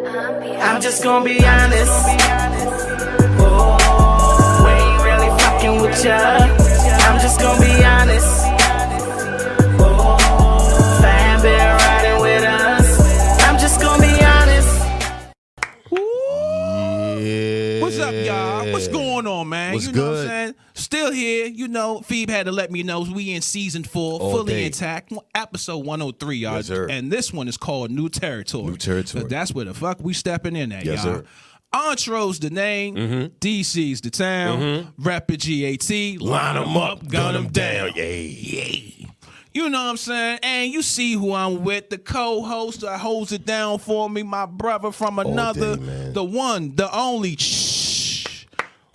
I'm just gonna be honest. Oh, we ain't really fucking with ya. I'm just gonna be honest. Oh, fam been riding with us. I'm just gonna be honest. Yeah. What's up, y'all? What's going on, man? What's you know good? what I'm saying? Still here. You know, Phoebe had to let me know we in season 4, All fully day. intact. Episode 103, y'all. Yes, sir. And this one is called New Territory. New Territory. 'Cause that's where the fuck we stepping in at, Yes, y'all. sir. Entro's the name, DC's the town, Rapid GAT, line them up, gun them down. Yay. You know what I'm saying? And you see who I'm with, the co-host that holds it down for me, my brother from another, day, man. the one, the only,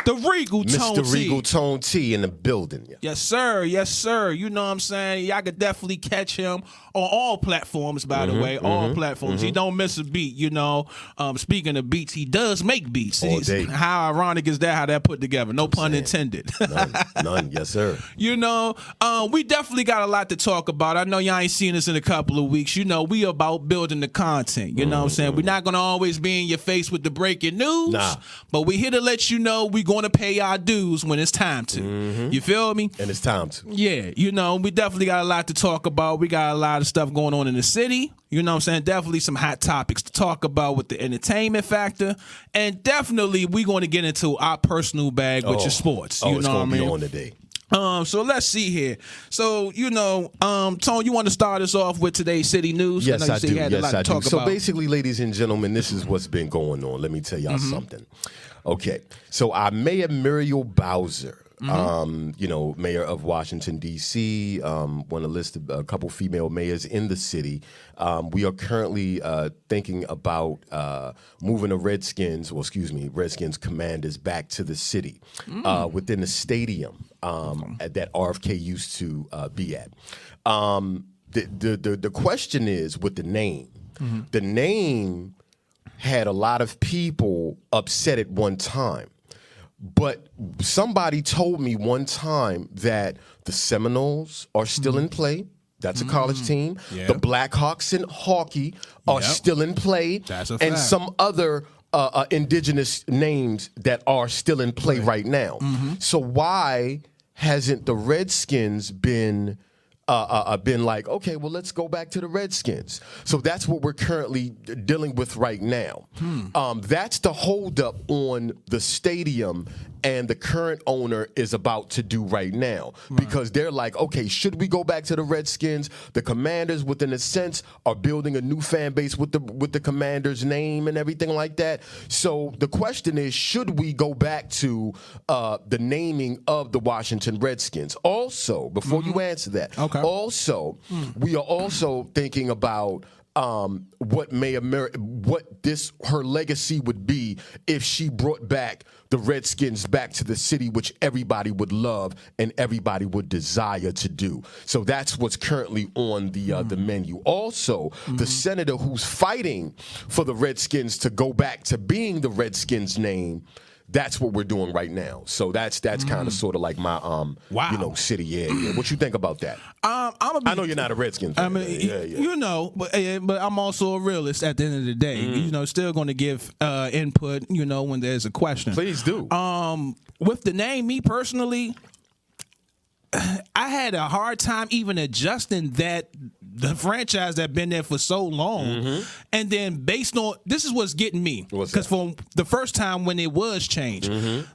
the Regal Tone Mr. T. Regal Tone T in the building. Yeah. Yes, sir. Yes, sir. You know what I'm saying? Y'all could definitely catch him on all platforms, by the way. All platforms. He don't miss a beat, you know. Speaking of beats, he does make beats. All day. How ironic is that, how that put together? No pun intended. None. Yes, sir. You know, we definitely got a lot to talk about. I know y'all ain't seen us in a couple of weeks. You know, we about building the content. You know what I'm saying? We're not going to always be in your face with the breaking news. Nah. But we here to let you know we going to pay our dues when it's time to. You feel me? And it's time to. Yeah, you know, we definitely got a lot to talk about. We got a lot of stuff going on in the city. You know what I'm saying? Definitely some hot topics to talk about with the entertainment factor. And definitely we going to get into our personal bag with your sports. You It's know what I going to be mean? on today. So let's see here. So, you know, Tone, you want to start us off with today's city news? Yes, know you I said do. you had a lot Yes, to I do. talk So about. basically, ladies and gentlemen, this is what's been going on. Let me tell y'all something. Okay. So our Mayor Muriel Bowser, you know, mayor of Washington, D.C., want to list a couple female mayors in the city. We are currently thinking about moving the Redskins Commanders back to the city within the stadium that RFK used to be at. The question is with the name. The name had a lot of people upset at one time. But somebody told me one time that the Seminoles are still in play. That's a college team. Yeah. The Blackhawks in hockey are still in play. That's a and fact. some other indigenous names that are still in play right now. So why hasn't the Redskins been like, okay, well, let's go back to the Redskins? So that's what we're currently dealing with right now. That's the holdup on the stadium and the current owner is about to do right now because they're like, okay, should we go back to the Redskins? The Commanders, within a sense, are building a new fan base with the Commanders name and everything like that. So the question is, should we go back to the naming of the Washington Redskins? Also, before you answer that, Okay. also, we are also thinking about what her legacy would be if she brought back the Redskins back to the city, which everybody would love and everybody would desire to do. So that's what's currently on the menu. Also, the senator who's fighting for the Redskins to go back to being the Redskins name. That's what we're doing right now. So that's kind of sort of like my you know, city. Yeah. What you think about that? I know you're not a Redskins fan. I mean, you know, but I'm also a realist at the end of the day. You know, still going to give input, you know, when there's a question. Please do. With the name, me personally, I had a hard time even adjusting that the franchise that been there for so long, and then based on this is what's getting me because from the first time when it was changed,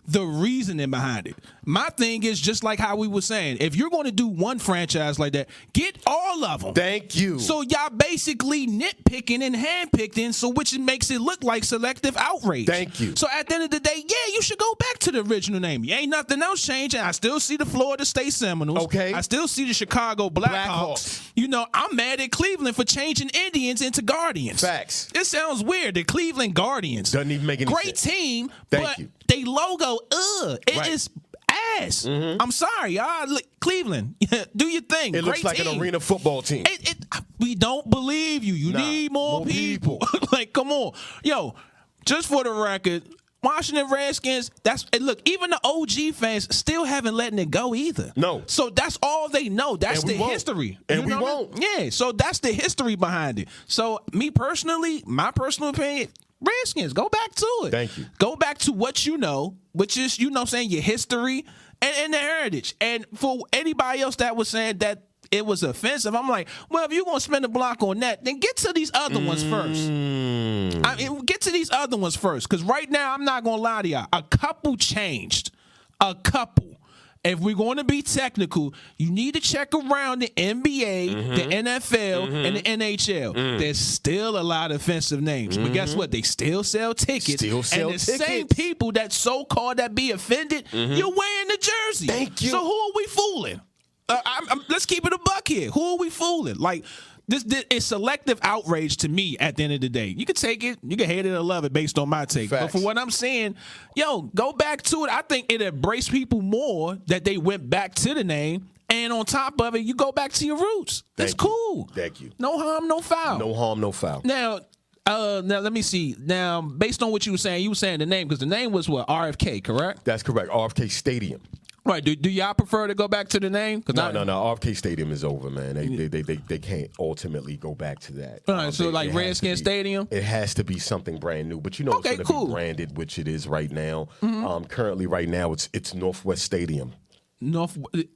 the reasoning behind it. My thing is just like how we were saying, if you're going to do one franchise like that, get all of them. Thank you. So y'all basically nitpicking and handpicking, so which makes it look like selective outrage. Thank you. So at the end of the day, yeah, you should go back to the original name. You ain't nothing else changing. I still see the Florida State Seminoles. Okay. I still see the Chicago Blackhawks. You know, I'm mad at Cleveland for changing Indians into Guardians. Facts. It sounds weird. The Cleveland Guardians. Doesn't even make any Great sense. team, Thank but you. they logo, it Right. is ass. I'm sorry, y'all. Look, Cleveland, do your thing. It looks Great like team. an arena football team. We don't believe you. You Nah, need more more people. people. Like, come on. Yo, just for the record, Washington Redskins, look, even the OG fans still haven't letting it go either. No. So that's all they know. That's And we the won't. history. And You we know what I mean? won't. Yeah, so that's the history behind it. So me personally, my personal opinion, Redskins. Go back to it. Thank you. Go back to what you know, which is, you know what I'm saying, your history and the heritage. And for anybody else that was saying that it was offensive, I'm like, well, if you're going to spend a block on that, then get to these other ones first. I mean, get to these other ones first. Because right now, I'm not going to lie to y'all. A couple changed. A couple. If we're going to be technical, you need to check around the NBA, the NFL, and the NHL. There's still a lot of offensive names. But guess what? They still sell tickets. Still sell and the tickets. same people that so-called that be offended, you're wearing the jersey. Thank you. So who are we fooling? Let's keep it a buck here. Who are we fooling? Like, this is selective outrage to me at the end of the day. You can take it, you can hate it or love it based on my take. Facts. But for what I'm saying, go back to it. I think it embraced people more that they went back to the name. And on top of it, you go back to your roots. That's cool. Thank you. No harm, no foul. No harm, no foul. Now let me see. Now, based on what you were saying the name, because the name was what? RFK, correct? That's correct. RFK Stadium. Right. Do y'all prefer to go back to the name? No. RFK Stadium is over, man. They can't ultimately go back to that. All right, so like Redskin Stadium? It has to be something brand new. But you know Okay, it's going to cool. be branded, which it is right now. Currently, right now, it's Northwest Stadium. Okay,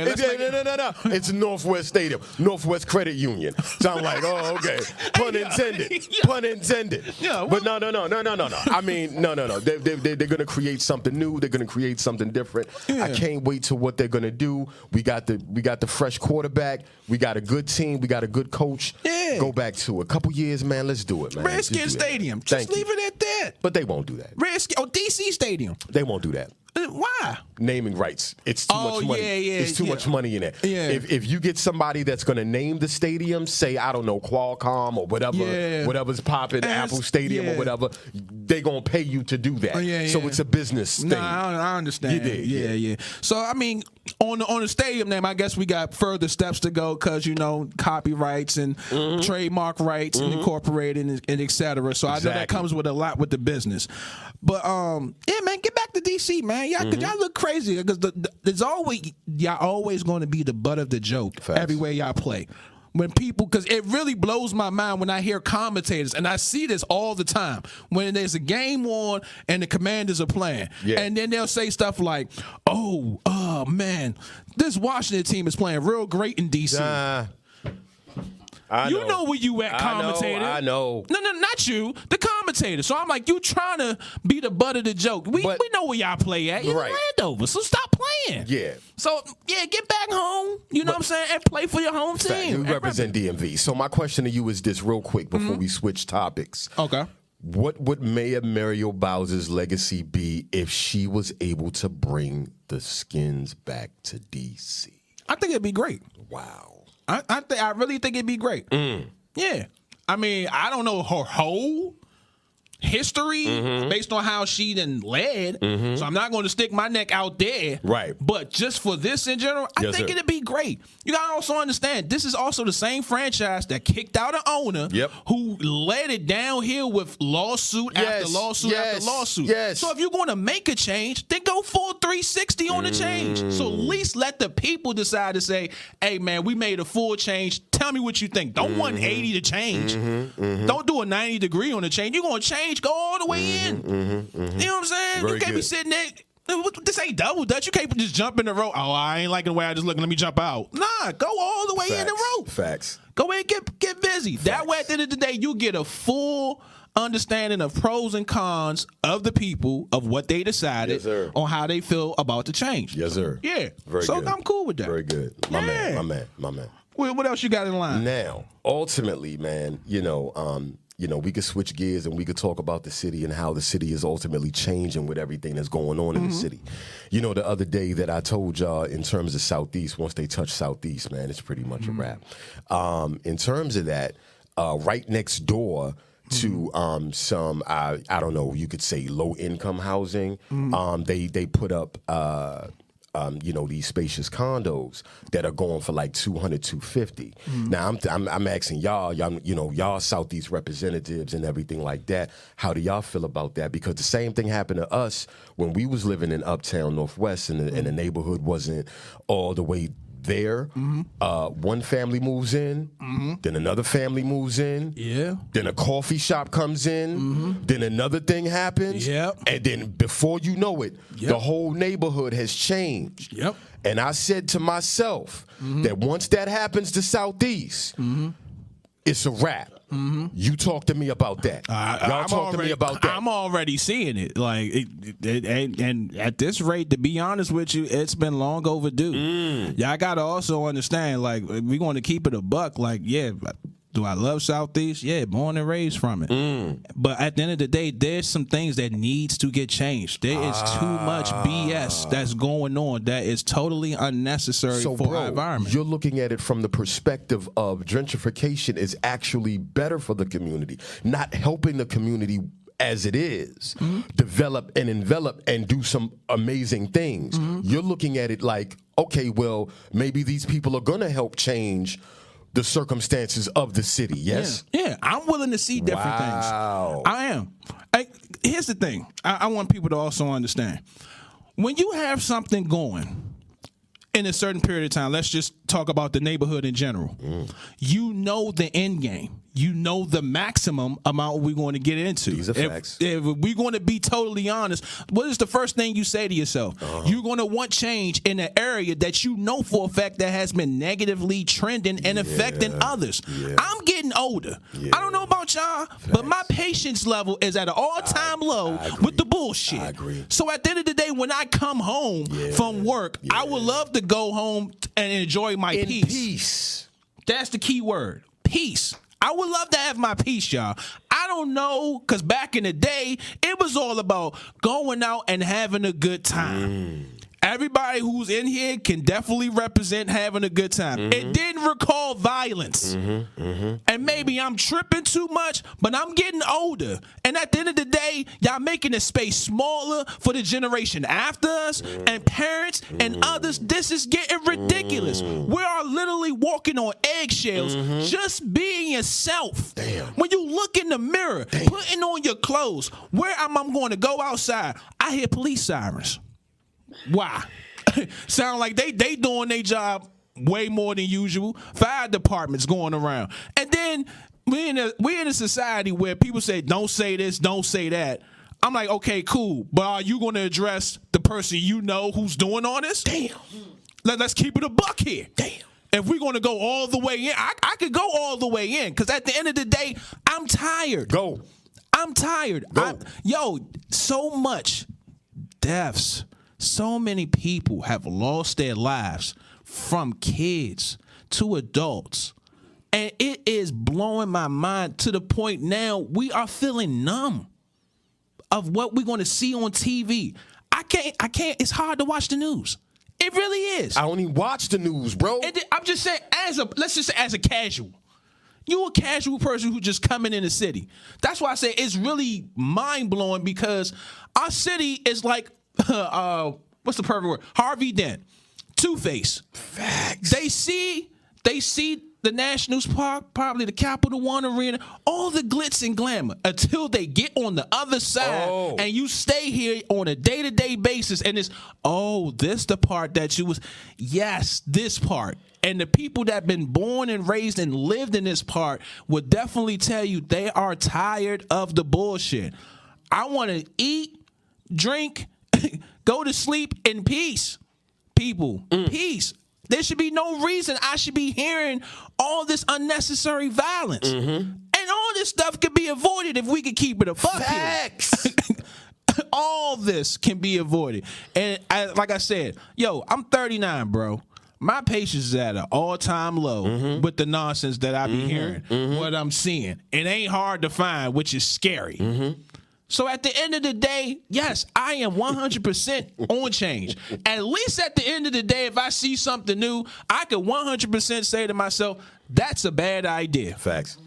let's make No. It's Northwest Stadium, Northwest Credit Union. So I'm like, oh, okay. Pun intended. Pun intended. Yeah, But no. I mean, no. They're going to create something new. They're going to create something different. I can't wait to what they're going to do. We got the fresh quarterback. We got a good team. We got a good coach. Yeah. Go back to a couple years, man. Let's do it, man. Redskin Just do it. Stadium. Thank Just leave you. it at that. But they won't do that. DC Stadium. They won't do that. Why? Naming rights. It's too much money. It's too much money in it. Yeah. If you get somebody that's going to name the stadium, say, I don't know, Qualcomm or whatever's popping, Apple Stadium or whatever, they going to pay you to do that. So it's a business thing. No, I understand. You did, Yeah. So, I mean, on the stadium name, I guess we got further steps to go because, copyrights and trademark rights and incorporated and et cetera. So I know that comes with a lot with the business. But, yeah, man, get back to D.C., man. Y'all look crazy because y'all always going to be the butt of the joke everywhere y'all play. When people, because it really blows my mind when I hear commentators, and I see this all the time, when there's a game on and the Commanders are playing, and then they'll say stuff like, oh, man, this Washington team is playing real great in D.C. You know where you at, commentator. I know. No, not you, the commentator. So I'm like, you trying to be the butt of the joke. We know where y'all play at. You're in Landover, so stop playing. Yeah. So, get back home, you know what I'm saying, and play for your home team. You represent DMV. So my question to you is this real quick before we switch topics. Okay. What would Mayor Muriel Bowser's legacy be if she was able to bring the Skins back to D.C.? I think it'd be great. Wow. I really think it'd be great. Yeah. I mean, I don't know her whole history based on how she then led, so I'm not going to stick my neck out there. Right. But just for this in general, I think it'd be great. You got to also understand, this is also the same franchise that kicked out an owner who led it downhill with lawsuit after lawsuit after lawsuit. Yes. So if you're going to make a change, then go full 360 on the change. So at least let the people decide to say, hey, man, we made a full change. Tell me what you think. Don't 180 to change. Don't do a 90 degree on the change. You're going to change, go all the way in. You know what I'm saying? You can't be sitting there. This ain't double dutch. You can't just jump in the rope. Oh, I ain't liking the way I just look. Let me jump out. Nah, go all the way in the rope. Facts. Go ahead and get busy. Facts. That way, at the end of the day, you get a full understanding of pros and cons of the people, of what they decided on how they feel about the change. Yes, sir. Yeah. Very good. I'm cool with that. Very good. My man. What else you got in line? Now, ultimately, man, we could switch gears and we could talk about the city and how the city is ultimately changing with everything that's going on in the city. The other day that I told y'all in terms of Southeast, once they touch Southeast, man, it's pretty much a wrap. In terms of that, right next door to some, I don't know, you could say low-income housing, they put up these spacious condos that are going for like $200, $250. Now I'm asking y'all Southeast representatives and everything like that. How do y'all feel about that? Because the same thing happened to us when we was living in Uptown Northwest, and the neighborhood wasn't all the way there. One family moves in, then another family moves in. Yeah. Then a coffee shop comes in. Then another thing happens. Yep. And then before you know it, Yep. the whole neighborhood has changed. Yep. And I said to myself that once that happens to Southeast, it's a wrap. You talk to me about that. Y'all talk to me about that. I'm already seeing it. Like, and at this rate, to be honest with you, it's been long overdue. Y'all got to also understand, like, we're going to keep it a buck. Like, yeah, do I love Southeast? Yeah, born and raised from it. But at the end of the day, there's some things that needs to get changed. There is too much BS that's going on that is totally unnecessary for our environment. You're looking at it from the perspective of gentrification is actually better for the community, not helping the community as it is, develop and envelop and do some amazing things. You're looking at it like, okay, well, maybe these people are going to help change the circumstances of the city, yes? Yeah, I'm willing to see different things. I am. Here's the thing. I want people to also understand. When you have something going in a certain period of time, let's just talk about the neighborhood in general. You know the end game. You know the maximum amount we're going to get into. These are facts. If we're going to be totally honest, what is the first thing you say to yourself? You're going to want change in an area that you know for a fact that has been negatively trending and affecting others. I'm getting older. I don't know about y'all, but my patience level is at an all-time low with the bullshit. I agree. So at the end of the day, when I come home from work, I would love to go home and enjoy my In peace. peace. That's the key word. Peace. I would love to have my peace, y'all. I don't know, because back in the day, it was all about going out and having a good time. Everybody who's in here can definitely represent having a good time. It didn't recall violence. And maybe I'm tripping too much, but I'm getting older. And at the end of the day, y'all making the space smaller for the generation after us and parents and others. This is getting ridiculous. We are literally walking on eggshells just being yourself. When you look in the mirror, putting on your clothes, where am I going to go outside? I hear police sirens. Why? Sound like they doing their job way more than usual. Fire departments going around. And then we're in a society where people say, don't say this, don't say that. I'm like, okay, cool. But are you going to address the person you know who's doing all this? Damn. Let's keep it a buck here. Damn. If we're going to go all the way in, I could go all the way in, because at the end of the day, I'm tired. Go. I'm tired. So much deaths. So many people have lost their lives, from kids to adults. And it is blowing my mind to the point now we are feeling numb of what we're going to see on TV. I can't, it's hard to watch the news. It really is. I don't even watch the news, bro. And I'm just saying, let's just say as a casual. You a casual person who just coming in the city. That's why I say it's really mind-blowing, because our city is like, what's the perfect word? Harvey Dent, Two-Face. Facts. They see the Nationals Park, probably the Capital One Arena, all the glitz and glamour, until they get on the other side and you stay here on a day-to-day basis, and it's, this the part that you was, yes, this part. And the people that been born and raised and lived in this part would definitely tell you they are tired of the bullshit. I want to eat, drink, go to sleep in peace. People, peace. There should be no reason I should be hearing all this unnecessary violence. And all this stuff could be avoided if we could keep it a buck here. Facts. All this can be avoided. And like I said, I'm 39, bro. My patience is at an all-time low with the nonsense that I be hearing, what I'm seeing. It ain't hard to find, which is scary. So at the end of the day, yes, I am 100% on change. At least at the end of the day, if I see something new, I could 100% say to myself, that's a bad idea. Facts.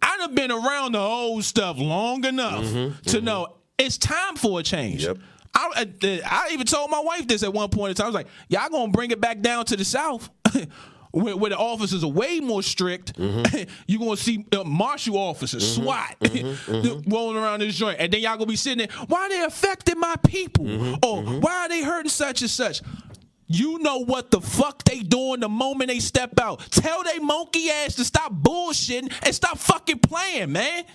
I done been around the old stuff long enough to know it's time for a change. Yep. I even told my wife this at one point in time. I was like, y'all gonna bring it back down to the South where the officers are way more strict. You're gonna see martial officers, SWAT, rolling around this joint. And then y'all gonna be sitting there, why are they affecting my people? Or why are they hurting such and such? You know what the fuck they doing the moment they step out. Tell they monkey ass to stop bullshitting and stop fucking playing, man.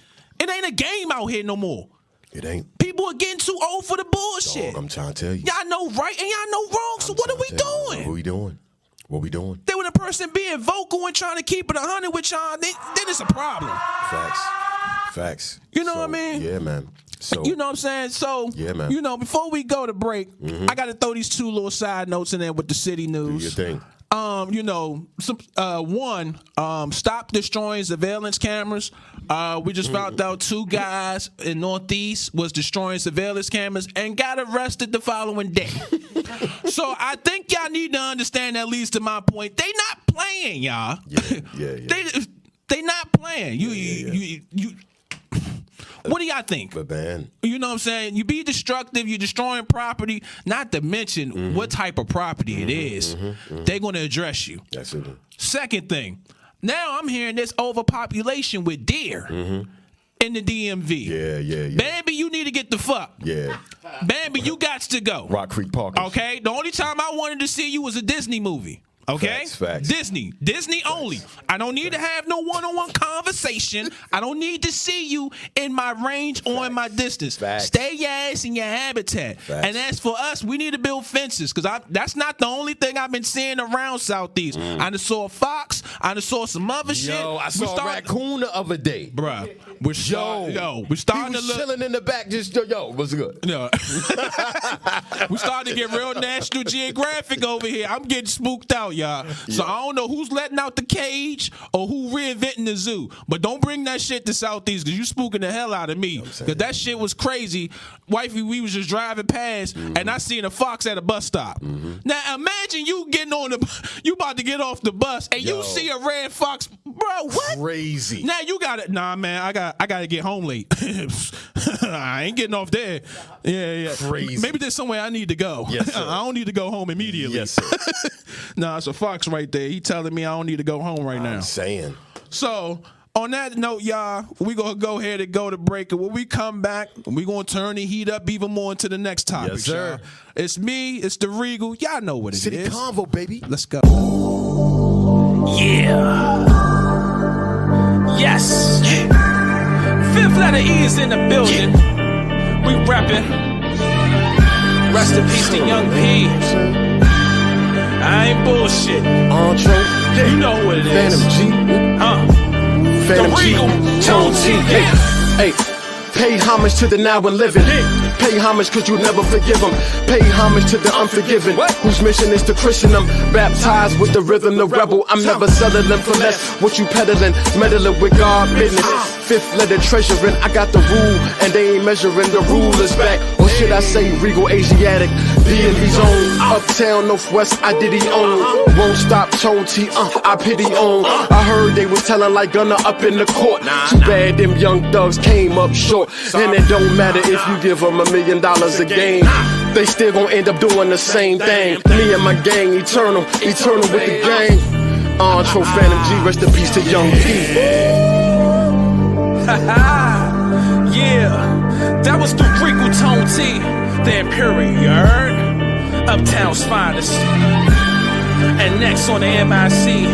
It ain't a game out here no more. It ain't. People are getting too old for the bullshit. Dog, I'm trying to tell you. Y'all know right and y'all know wrong, so what are we doing? What we doing? What we doing? Then when a person being vocal and trying to keep it 100 with y'all, then it's a problem. Facts. You know what I mean? Yeah, man. So You know what I'm saying? So, Yeah, man. you know, before we go to break, I got to throw these two little side notes in there with the city do news. your thing. You know, stop destroying surveillance cameras. We just found out 2 guys in Northeast was destroying surveillance cameras and got arrested the following day. So I think y'all need to understand, that leads to my point. They not playing, y'all. Yeah. They not playing. You what do y'all think? But man, You know what I'm saying? You be destructive, you're destroying property, not to mention what type of property it is. They're going to address you. that's it. Second thing, now I'm hearing this overpopulation with deer in the DMV. Yeah. Bambi, you need to get the fuck. Yeah. Bambi, you got to go. Rock Creek Park. Okay? The only time I wanted to see you was a Disney movie. Okay? Facts. Disney only. I don't need to have no one-on-one conversation. I don't need to see you in my range or in my distance. Facts. Stay your ass in your habitat. Facts. And as for us, we need to build fences, because that's not the only thing I've been seeing around Southeast. I done saw a fox. I done saw some other shit. I saw a raccoon the other day. Bruh, we're starting He was chilling in the back, just what's good? No. We starting to get real National Geographic over here. I'm getting spooked out, y'all. So I don't know who's letting out the cage or who reinventing the zoo. But don't bring that shit to Southeast, because you spooking the hell out of me. Because that shit was crazy. Wifey, we was just driving past and I seen a fox at a bus stop. Now imagine you getting on you about to get off the bus and you see a red fox. Bro, what? Crazy. Now you got it. Nah, man, I got to get home late. I ain't getting off there. Yeah. Crazy. Maybe there's somewhere I need to go. Yes, sir. I don't need to go home immediately. Yes, sir. Nah, it's a fox right there. He telling me I don't need to go home right now. I'm saying. So, on that note, y'all, we going to go ahead and go to break. And when we come back, we going to turn the heat up even more into the next topic, Yes, sir. y'all. It's me. It's the Regal. Y'all know what it City is. Convo, baby. Let's go. Yeah. Yes. Fifth letter E is in the building. We reppin'. Rest in peace to Young P. I ain't bullshit. Entree. You know what it is. Phantom G. Phantom The G. Regal. Tone T. Yeah. Hey. Pay homage to the now and living. Pay homage cause you never forgive them. Pay homage to the unforgiven, whose mission is to Christian them. Baptized with the rhythm, the rebel. I'm never settling for less. What you peddling, meddling with God business. Fifth letter treasuring. I got the rule and they ain't measuring. The rule is back. Or should I say Regal Asiatic? DMV's own. Uptown, Northwest, I did he own. Won't stop, Tone T, I pity on. I heard they was telling like Gunna up in the court. Too bad them young thugs came up short. And it don't matter if you give them $1 million a game. They still gon' end up doing the same thing. Me and my gang, eternal with the gang. Entree, Phantom G, rest in peace to Young P. Yeah, that was the Regal Tone T, the Imperial, Uptown's finest. And next on the MIC,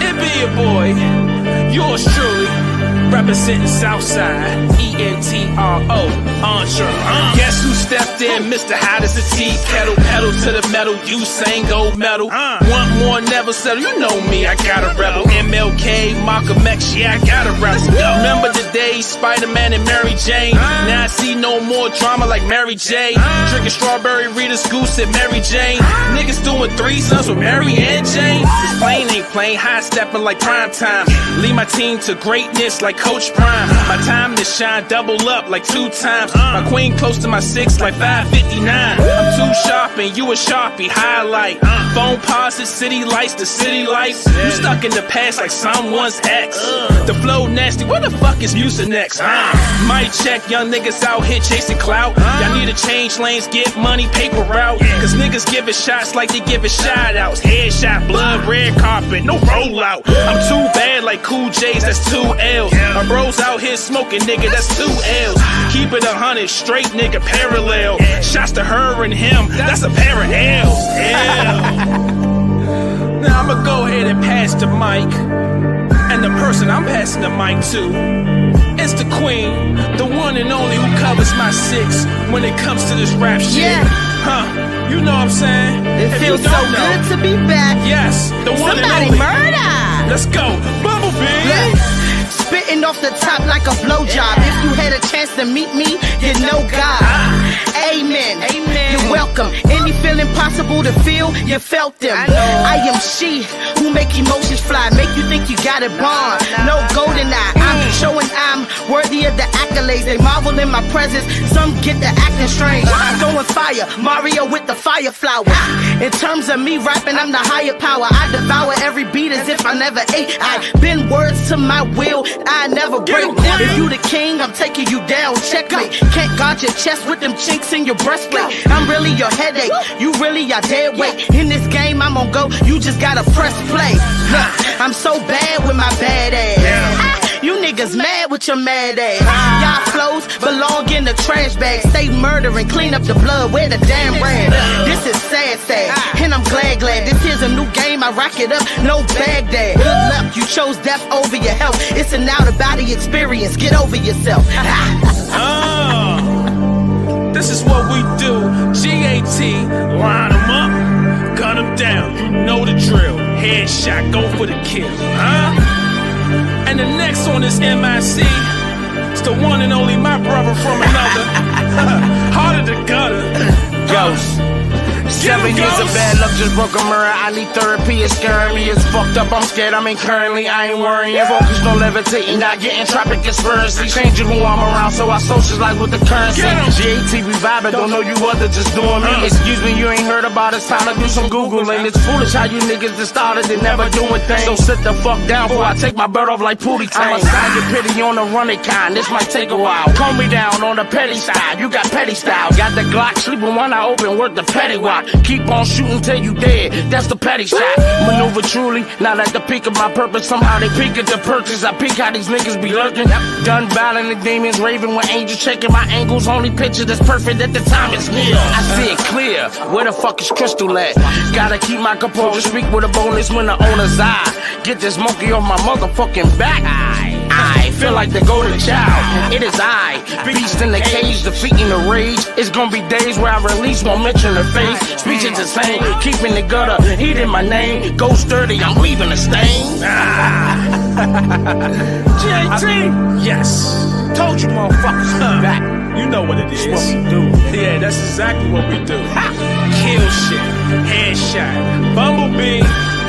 it be your boy, yours truly, representing Southside, ENTRO, Entre. Guess who stepped in, Mr. Hot as a tea kettle, pedal to the metal, Usain gold medal. Want more, never settle, you know me, I got a rebel. MLK, Malcolm X, yeah, I got a rebel. Remember the days, Spider-Man and Mary Jane. Now I see no more drama like Mary J. Drinking strawberry Rita's Goose and Mary Jane. Niggas doing threesomes with Mary and Jane. This plane ain't plain, high stepping like prime time. Lead my team to greatness like Coach Prime. My time to shine, double up like 2 times. My queen close to my 6 like 559. I'm too sharp and you a Sharpie, highlight. Phone pauses, city lights, the city lights. You stuck in the past like someone's ex. The flow nasty, where the fuck is Mucinex? Might check, young niggas out here chasing clout. Y'all need to change lanes, get money, paper route. Cause niggas giving shots like they giving shout outs. Headshot, blood, red carpet, no rollout. I'm too bad like Cool J's, that's 2 L's. My bros out here smoking, nigga, that's 2 L's. Keep it 100, straight nigga, parallel. Shots to her and him, that's a pair of L's. Now I'ma go ahead and pass the mic. And the person I'm passing the mic to is the queen, the one and only who covers my 6 when it comes to this rap shit. Yeah. Huh, you know what I'm saying? It If feels you so don't know, good to be back. yes, the one Somebody and only. murder. Let's go, Bumblebee. Look, spitting off the top like a blowjob. If you had a chance to meet me, you know God. Amen. Amen. You're welcome. Any feeling possible to feel, you felt them. I am she who make emotions fly, make you think you got it bond. No golden eye. I'm showing I'm worthy of the accolades. They marvel in my presence. Some get the acting strange. Throwing fire, Mario with the fire flower. In terms of me rapping, I'm the higher power. I devour every beat as if I never ate. I bend words to my will, I never break. If you the king, I'm taking you down. Checkmate. Can't guard your chest with them chinks in your breastplate. I'm really your headache. You really are dead weight. In this game, I'm on go. You just gotta press play. Look, I'm so bad with my bad ass. You niggas mad with your mad ass. Y'all flows belong in the trash bag. Stay murdering, clean up the blood, wear the damn rag. This is sad, and I'm glad. This is a new game, I rock it up, no Baghdad. Good luck, you chose death over your health. It's an out-of-body experience, get over yourself. This is what we do. GAT, line them up, gun them down. You know the drill. Headshot, go for the kill. And the next one is MIC. It's the one and only my brother from another. Heart of the gutter. Ghost. 7 years of bad luck just broke a mirror. I need therapy, it's scaring me. It's fucked up, I'm scared, I mean currently I ain't worrying. Focused on levitating, not getting tropic conspiracy. Changing who I'm around, so I socialize with the currency. GAT, we vibing, don't know you other, just doing me. Excuse me, you ain't heard about it, time to do some Googling. It's foolish how you niggas just started and never doing things. So sit the fuck down before I take my bird off like Pootie Tang. I'm a sign your pity on the running kind, this might take a while. Calm me down on the petty side, you got petty style. Got the Glock, sleeping one eye open, worth the petty watch. Keep on shooting till you dead, that's the petty shot. Maneuver truly, not at the peak of my purpose. Somehow they peak at the purchase. I peek how these niggas be lurking. Done battling the demons, raving with angels, checking my angles. Only picture that's perfect at the time is near. I see it clear, where the fuck is Crystal at? Gotta keep my composure, speak with a bonus when the owner's eye. Get this monkey off my motherfucking back. I feel like the golden child. It is I, beast in the cage, defeating the rage. It's gonna be days where I release, won't mention her face. Speech is the same, keeping the gutter, heating my name. Ghost 30, I'm leaving a stain. GAT, yes. Told you motherfuckers, back. You know what it is. That's what we do. Yeah, that's exactly what we do. Kill shit, headshot, Bumblebee,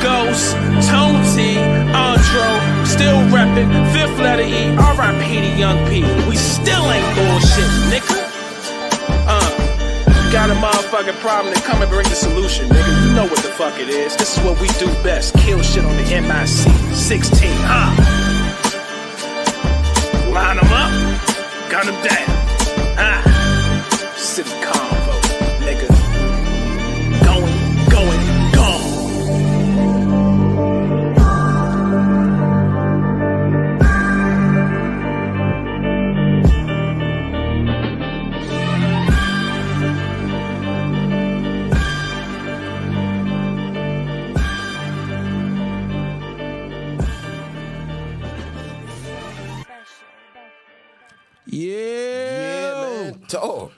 Ghost, Tone T, Andro, still reppin', 5th letter E, R.I.P. to Young P. We still ain't bullshit, nigga. Got a motherfucking problem, then come and bring the solution, nigga. You know what the fuck it is. This is what we do best. Kill shit on the MIC 16, Line them up, gun them down. City convo, nigga. Going, gone. Yeah. Man. Oh,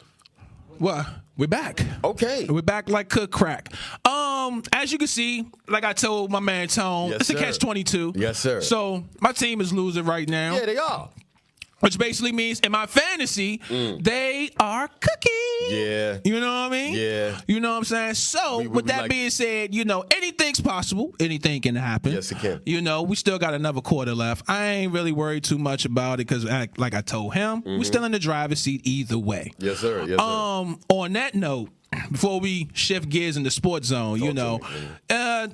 Well, we're back. okay. We're back like cook crack. As you can see, like I told my man Tone, Yes, it's a sir. catch-22. Yes, sir. So my team is losing right now, Yeah, they are. which basically means in my fantasy, they are cooking. Yeah. You know what I mean? Yeah. You know what I'm saying? So, We with that like- being said, you know, anything's possible. Anything can happen. Yes, it can. You know, we still got another quarter left. I ain't really worried too much about it because, like I told him, we still in the driver's seat either way. Yes, sir. Yes, sir. On that note, before we shift gears in the sports zone, you know,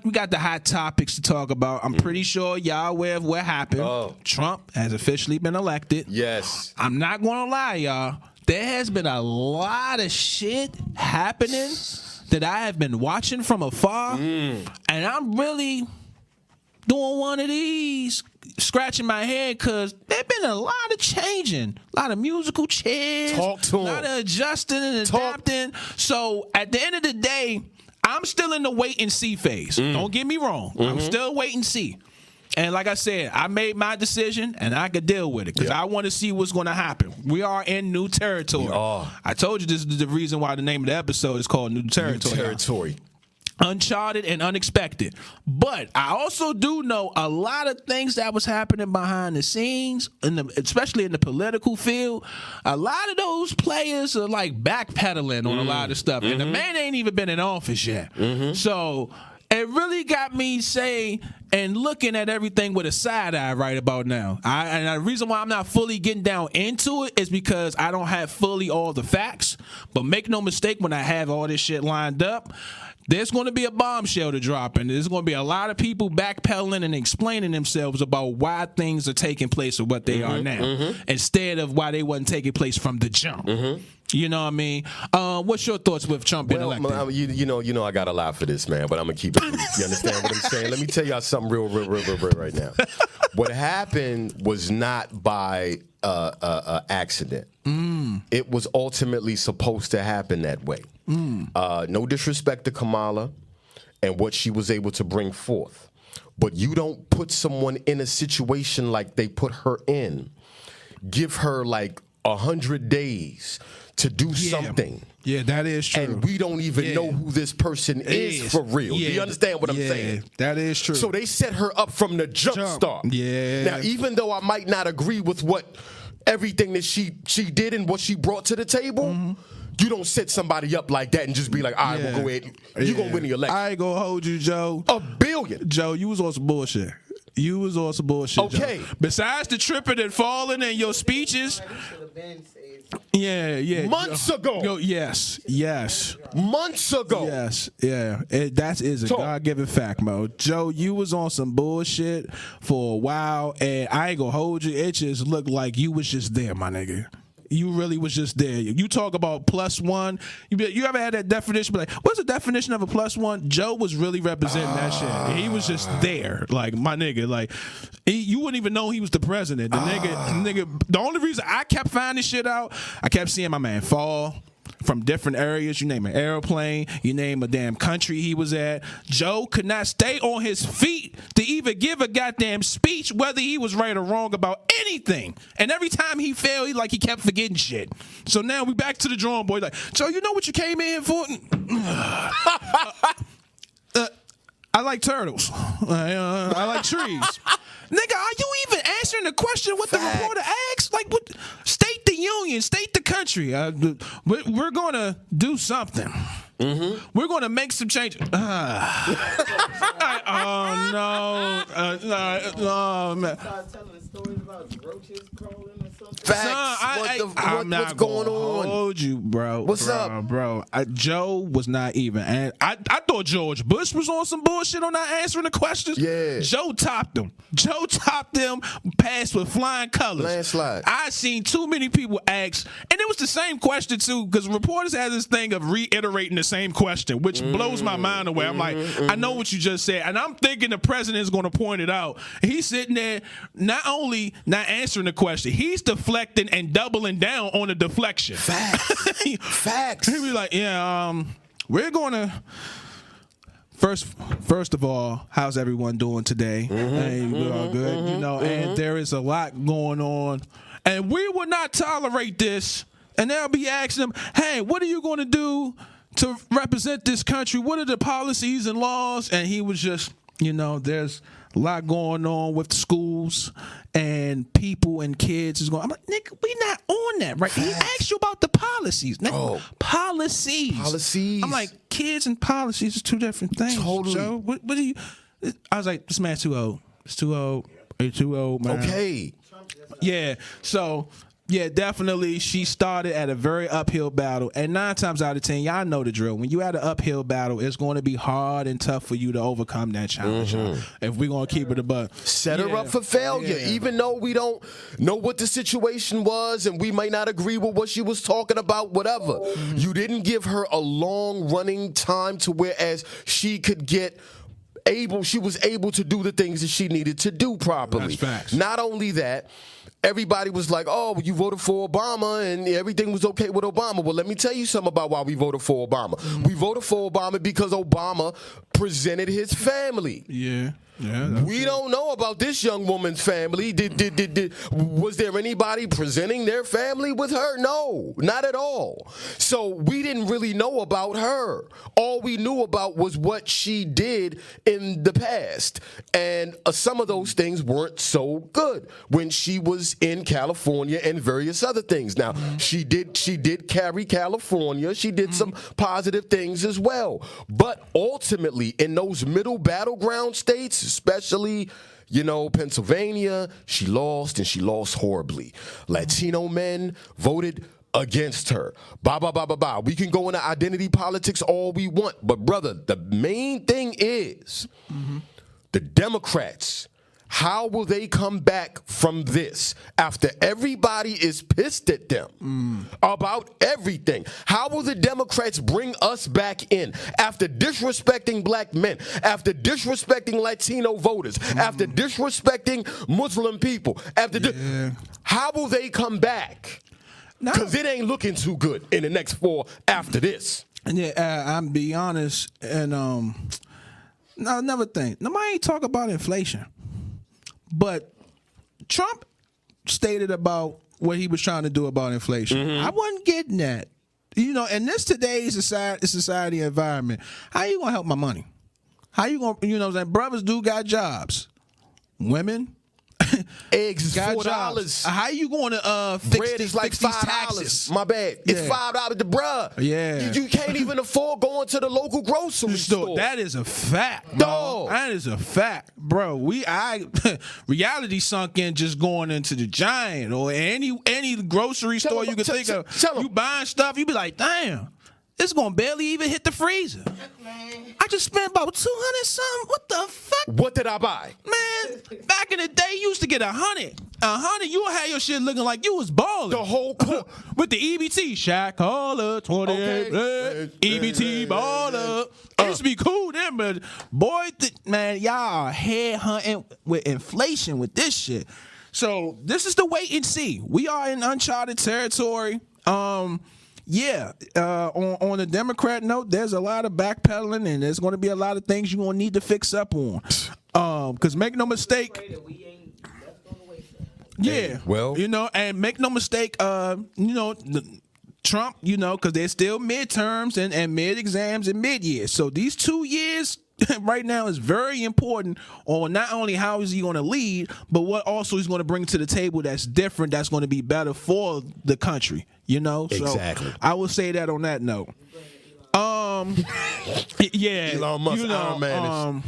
we got the hot topics to talk about. I'm pretty sure y'all aware of what happened. Oh. Trump has officially been elected. Yes. I'm not gonna lie, y'all. There has been a lot of shit happening that I have been watching from afar, and I'm really doing one of these scratching my head because there's been a lot of changing, a lot of musical chairs, Talk to a lot him. of adjusting and Talk. adapting. So at the end of the day, I'm still in the wait and see phase. Don't get me wrong. I'm still wait and see. And like I said, I made my decision and I could deal with it because I want to see what's going to happen. We are in new territory. I told you this is the reason why the name of the episode is called New Territory. Territory. Uncharted and unexpected. But I also do know a lot of things that was happening behind the scenes, especially in the political field. A lot of those players are like backpedaling on a lot of stuff. And the man ain't even been in office yet. So it really got me saying and looking at everything with a side eye right about now. And the reason why I'm not fully getting down into it is because I don't have fully all the facts. But make no mistake, when I have all this shit lined up, there's going to be a bombshell to drop, and there's going to be a lot of people backpedaling and explaining themselves about why things are taking place or what they are now, instead of why they wasn't taking place from the jump. You know what I mean? What's your thoughts with Trump being elected? You know, I got a lot for this, man, but I'm gonna keep it brief. You understand what I'm saying? Let me tell y'all something real right now. What happened was not by accident. It was ultimately supposed to happen that way. No disrespect to Kamala and what she was able to bring forth, but you don't put someone in a situation like they put her in. Give her like 100 days to do something. Yeah, that is true. And we don't even know who this person is for real. Do you understand what I'm saying? That is true. So they set her up from the jump start. Yeah. Now, even though I might not agree with everything that she did and what she brought to the table, you don't set somebody up like that and just be like, all right, we'll go ahead. You're going to win the election. I ain't going to hold you, Joe. $1 billion. Joe, you was on some bullshit. You was on some bullshit, Okay. Joe. Besides the tripping and falling and your speeches. Yeah. Months ago. Yes. Months ago. Yes, yeah. That is a God-given fact, Mo. Joe, you was on some bullshit for a while, and I ain't gonna hold you. It just looked like you was just there, my nigga. You really was just there. You talk about plus one. You ever had that definition? Be like, what's the definition of a plus one? Joe was really representing that shit. He was just there, like my nigga. Like you wouldn't even know he was the president. The nigga. The only reason I kept finding shit out, I kept seeing my man fall from different areas. You name an airplane, you name a damn country he was at. Joe could not stay on his feet to even give a goddamn speech, whether he was right or wrong about anything. And every time he failed, he kept forgetting shit. So now we back to the drawing board. Like, Joe, you know what you came in here for? I like turtles. I like trees. Nigga, are you even answering the question what the reporter asked? Like, what? State the union, state the country. We're going to do something. We're going to make some changes. Oh, no, man. Facts. What's going on? Hold you, bro. What's up, bro? Joe was not even. I thought George Bush was on some bullshit on not answering the questions. Yeah. Joe topped him. Passed with flying colors. Landslide. I seen too many people ask, and it was the same question too, because reporters have this thing of reiterating the same question, which blows my mind away. I'm like, I know what you just said, and I'm thinking the president is going to point it out. He's sitting there, not only not answering the question, he's deflecting and doubling down on the deflection. Facts. He be like, we're going to. First of all, how's everyone doing today? Hey, we're all good, and there is a lot going on, and we will not tolerate this. And they'll be asking them, hey, what are you going to do to represent this country? What are the policies and laws? And he was just, there's a lot going on with schools and people and kids is going. I'm like, nigga, we not on that, right? He asked you about the policies. Nigga, policies. I'm like, kids and policies is two different things. Totally. Joe, what do you? I was like, this man's too old. It's too old. Are you too old, man? Okay. Yeah. So. Yeah, definitely. She started at a very uphill battle. And 9 times out of 10, y'all know the drill. When you at an uphill battle, it's going to be hard and tough for you to overcome that challenge. If we're going to keep it a buck. Set her up for failure. Even though we don't know what the situation was and we might not agree with what she was talking about, whatever. You didn't give her a long running time to whereas she could get was able to do the things that she needed to do properly. That's facts. Not only that, everybody was like, oh, you voted for Obama and everything was okay with Obama. Well, let me tell you something about why we voted for Obama. We voted for Obama because Obama presented his family. Yeah. We don't know about this young woman's family. Was there anybody presenting their family with her? No, not at all. So we didn't really know about her. All we knew about was what she did in the past. And some of those things weren't so good when she was in California and various other things. Now, she did carry California. She did some positive things as well. But ultimately, in those middle battleground states, especially, Pennsylvania, she lost, and she lost horribly. Latino men voted against her. We can go into identity politics all we want, but brother, the main thing is the Democrats. How will they come back from this after everybody is pissed at them about everything? How will the Democrats bring us back in after disrespecting black men, after disrespecting Latino voters, after disrespecting Muslim people? How will they come back? Because it ain't looking too good in the next 4 after this. Yeah, I'm be honest, and another thing. Nobody ain't talk about inflation. But Trump stated about what he was trying to do about inflation. I wasn't getting that. In this today's society environment, how you going to help my money? How you going to, brothers do got jobs. Women, eggs is got $4. jobs. How you going to fix Bread is like fix these $5. taxes? My bad. It's Yeah. $5 to bruh. Yeah. You can't even afford going to the local grocery store. That is a fact, Dog. That is a fact, bro. Reality sunk in just going into the Giant or any grocery store you can think of. You buying stuff, you be like, damn, it's gonna barely even hit the freezer. I just spent about 200 something. What the fuck? What did I buy? Man, back in the day, you used to get 100. 100, you would have your shit looking like you was balling. The whole with the EBT, Shaq Caller, 28, EBT baller. It used to be cool then, but boy, man, y'all are head hunting with inflation with this shit. So this is the wait and see. We are in uncharted territory. Yeah, on the Democrat note, there's a lot of backpedaling, and there's going to be a lot of things you're going to need to fix up on. Because make no mistake. Yeah, well, and make no mistake, Trump, because there's still midterms and mid exams and mid years. So these 2 years right now is very important on not only how is he going to lead, but what also he's going to bring to the table that's different, that's going to be better for the country. Exactly. So I will say that on that note. Yeah, Elon Musk, Iron Man.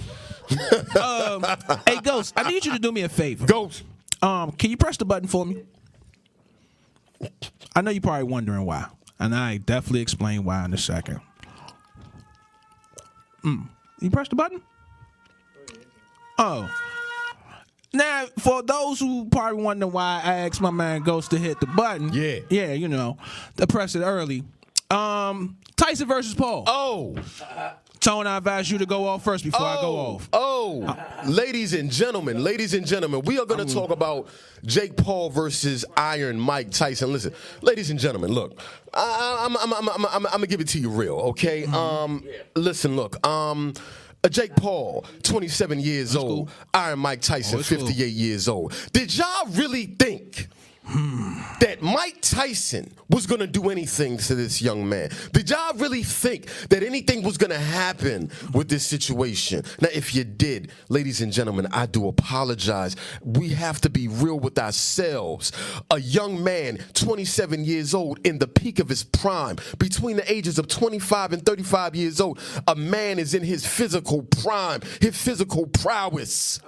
Hey, Ghost, I need you to do me a favor. Ghost. Can you press the button for me? I know you're probably wondering why, and I definitely explain why in a second. You press the button? Oh. Now, for those who probably wonder why I asked my man Ghost to hit the button. Yeah, to press it early. Tyson versus Paul. Oh. Tone, I advise you to go off first before I go off. Ladies and gentlemen, we are going to talk about Jake Paul versus Iron Mike Tyson. Listen, ladies and gentlemen, look, I'm going to give it to you real, okay? Listen, look, Jake Paul, 27 years old. Cool. Iron Mike Tyson, 58 years old. Did y'all really think that Mike Tyson was going to do anything to this young man? Did y'all really think that anything was going to happen with this situation? Now, if you did, ladies and gentlemen, I do apologize. We have to be real with ourselves. A young man, 27 years old, in the peak of his prime, between the ages of 25 and 35 years old, a man is in his physical prime, his physical prowess.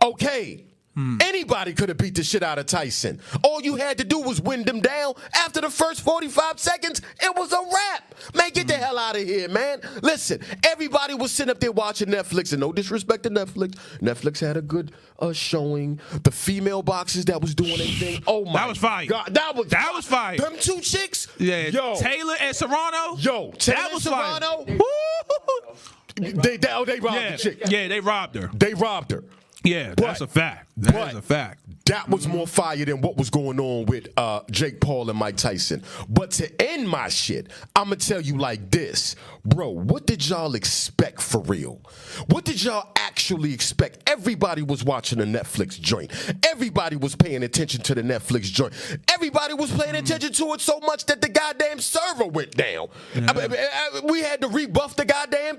Okay. Anybody could have beat the shit out of Tyson. All you had to do was wind him down. After the first 45 seconds, it was a wrap. Man, get the hell out of here, man. Listen, everybody was sitting up there watching Netflix, and no disrespect to Netflix. Netflix had a good showing. The female boxers that was doing their thing. Oh, my God. That was fire. That was fire. Them two chicks? Yeah. Yo. Taylor and Serrano? Yo, Taylor that was and Serrano? Fire. They robbed Yeah, the chick. yeah, they robbed her. They robbed her. Yeah, that's a fact. That's a fact. That was more fire than what was going on with Jake Paul and Mike Tyson. But to end my shit, I'm going to tell you like this. Bro, what did y'all expect for real? What did y'all actually expect? Everybody was watching the Netflix joint. Everybody was paying attention to the Netflix joint. Everybody was paying attention to it so much that the goddamn server went down. We had to rebuff the goddamn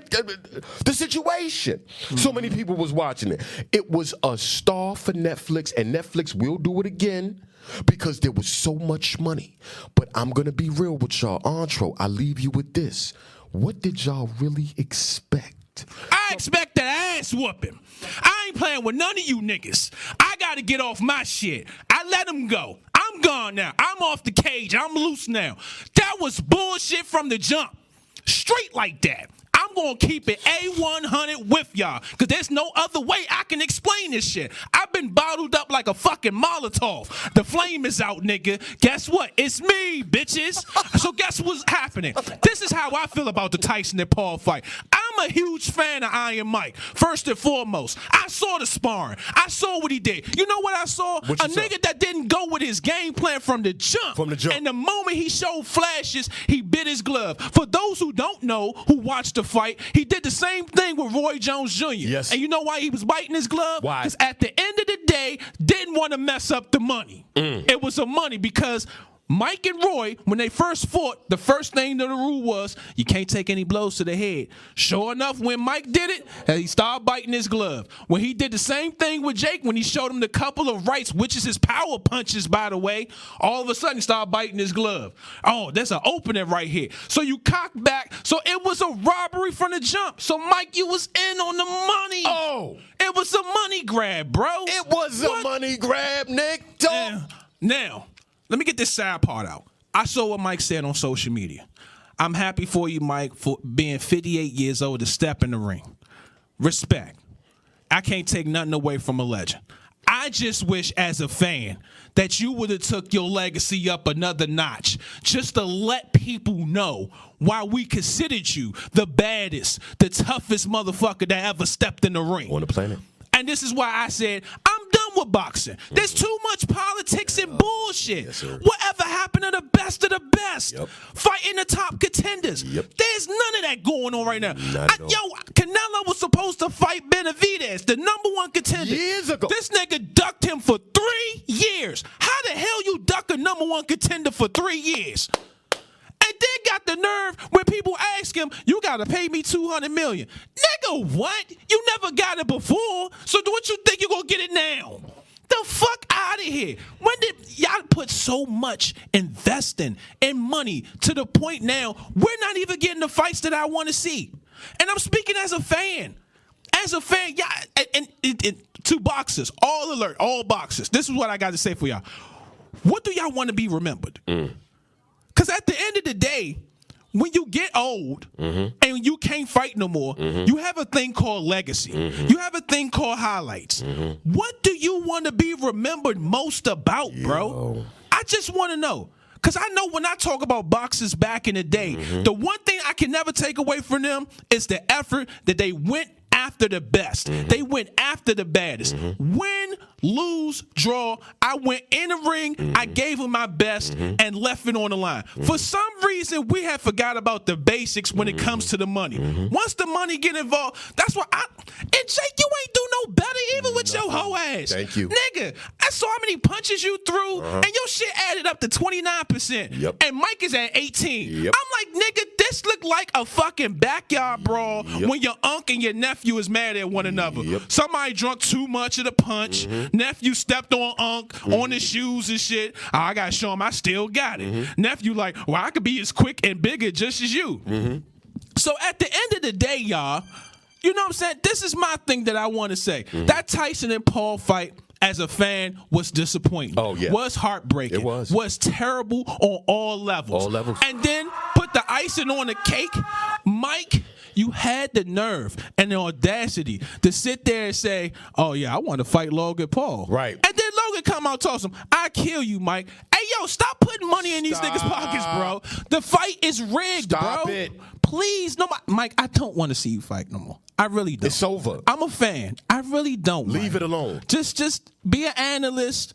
the situation. So many people was watching it. It was a star for Netflix, and Netflix will do it again because there was so much money. But I'm going to be real with y'all. Antro, I leave you with this. What did y'all really expect? I expect that ass whooping. I ain't playing with none of you niggas. I got to get off my shit. I let him go. I'm gone now. I'm off the cage. I'm loose now. That was bullshit from the jump. Straight like that. I'm going to keep it A100 with y'all because there's no other way I can explain this shit. I've been bottled up like a fucking Molotov. The flame is out, nigga. Guess what? It's me, bitches. So guess what's happening? This is how I feel about the Tyson and Paul fight. I'm a huge fan of Iron Mike, first and foremost. I saw the sparring. I saw what he did. You know what I saw? What you saw? Nigga that didn't go with his game plan from the jump. From the jump. And the moment he showed flashes, he bit his glove. For those who don't know, who watched the fight, he did the same thing with Roy Jones Jr. Yes. And you know why he was biting his glove? Why? Because at the end of the day, didn't want to mess up the money. It was a money because Mike and Roy, when they first fought, the first thing to the rule was you can't take any blows to the head. Sure enough, when Mike did it, he started biting his glove. When he did the same thing with Jake, when he showed him the couple of rights, which is his power punches, by the way, all of a sudden he started biting his glove. Oh, there's an opening right here. So you cock back. So it was a robbery from the jump. So Mike, you was in on the money. Oh. It was a money grab, bro. It was a money grab, Nick. Now, let me get this side part out. I saw what Mike said on social media. I'm happy for you, Mike, for being 58 years old to step in the ring. Respect. I can't take nothing away from a legend. I just wish, as a fan, that you would have took your legacy up another notch just to let people know why we considered you the baddest, the toughest motherfucker that ever stepped in the ring. On the planet. And this is why I said, I'm done with boxing. There's too much politics and bullshit. Yes, sir. Whatever happened to the best of the best? Yep. Fighting the top contenders. Yep. There's none of that going on right now. Not at all. Yo, Canelo was supposed to fight Benavidez, the #1 contender. Years ago. This nigga ducked him for 3 years. How the hell you duck a #1 contender for 3 years? And then got the nerve when people ask him, you gotta pay me $200 million. Nigga, what? You never got it before, so what you think you gonna get it now? The fuck out of here. When did y'all put so much investing in money to the point now we're not even getting the fights that I want to see? And I'm speaking as a fan. As a fan, yeah, and to boxers, all alert, all boxers. This is what I got to say for y'all. What do y'all want to be remembered? Because at the end of the day, when you get old and you can't fight no more, you have a thing called legacy. You have a thing called highlights. What do you want to be remembered most about, bro? I just want to know. Because I know when I talk about boxers back in the day, the one thing I can never take away from them is the effort that they went after the best. They went after the baddest. Win, lose, draw, I went in the ring, I gave them my best, and left it on the line. For some reason, we have forgot about the basics when it comes to the money. Once the money get involved, that's why and Jake, you ain't do no better even with your hoe ass. Thank you. Nigga, I saw how many punches you threw, and your shit added up to 29%. Yep. And Mike is at 18. Yep. I'm like, nigga, this look like a fucking backyard brawl when your uncle and your nephew is mad at one another. Somebody drunk too much of the punch. Nephew stepped on Unc on his shoes and shit. I gotta show him I still got it. Nephew like, well, I could be as quick and bigger just as you. So at the end of the day, y'all, you know what I'm saying? This is my thing that I want to say. That Tyson and Paul fight, as a fan, was disappointing. Oh, yeah. Was heartbreaking. It was. Terrible on all levels. All levels. And then put the icing on the cake. Mike, you had the nerve and the audacity to sit there and say, oh, yeah, I want to fight Logan Paul. Right. And then Logan come out and toss him, I kill you, Mike. Hey, yo, stop putting money in these niggas' pockets, bro. The fight is rigged, Stop bro. it. Please, no, Mike, I don't want to see you fight no more. I really don't. It's over. I'm a fan. I really don't. Leave Mike. it alone. Just be an analyst.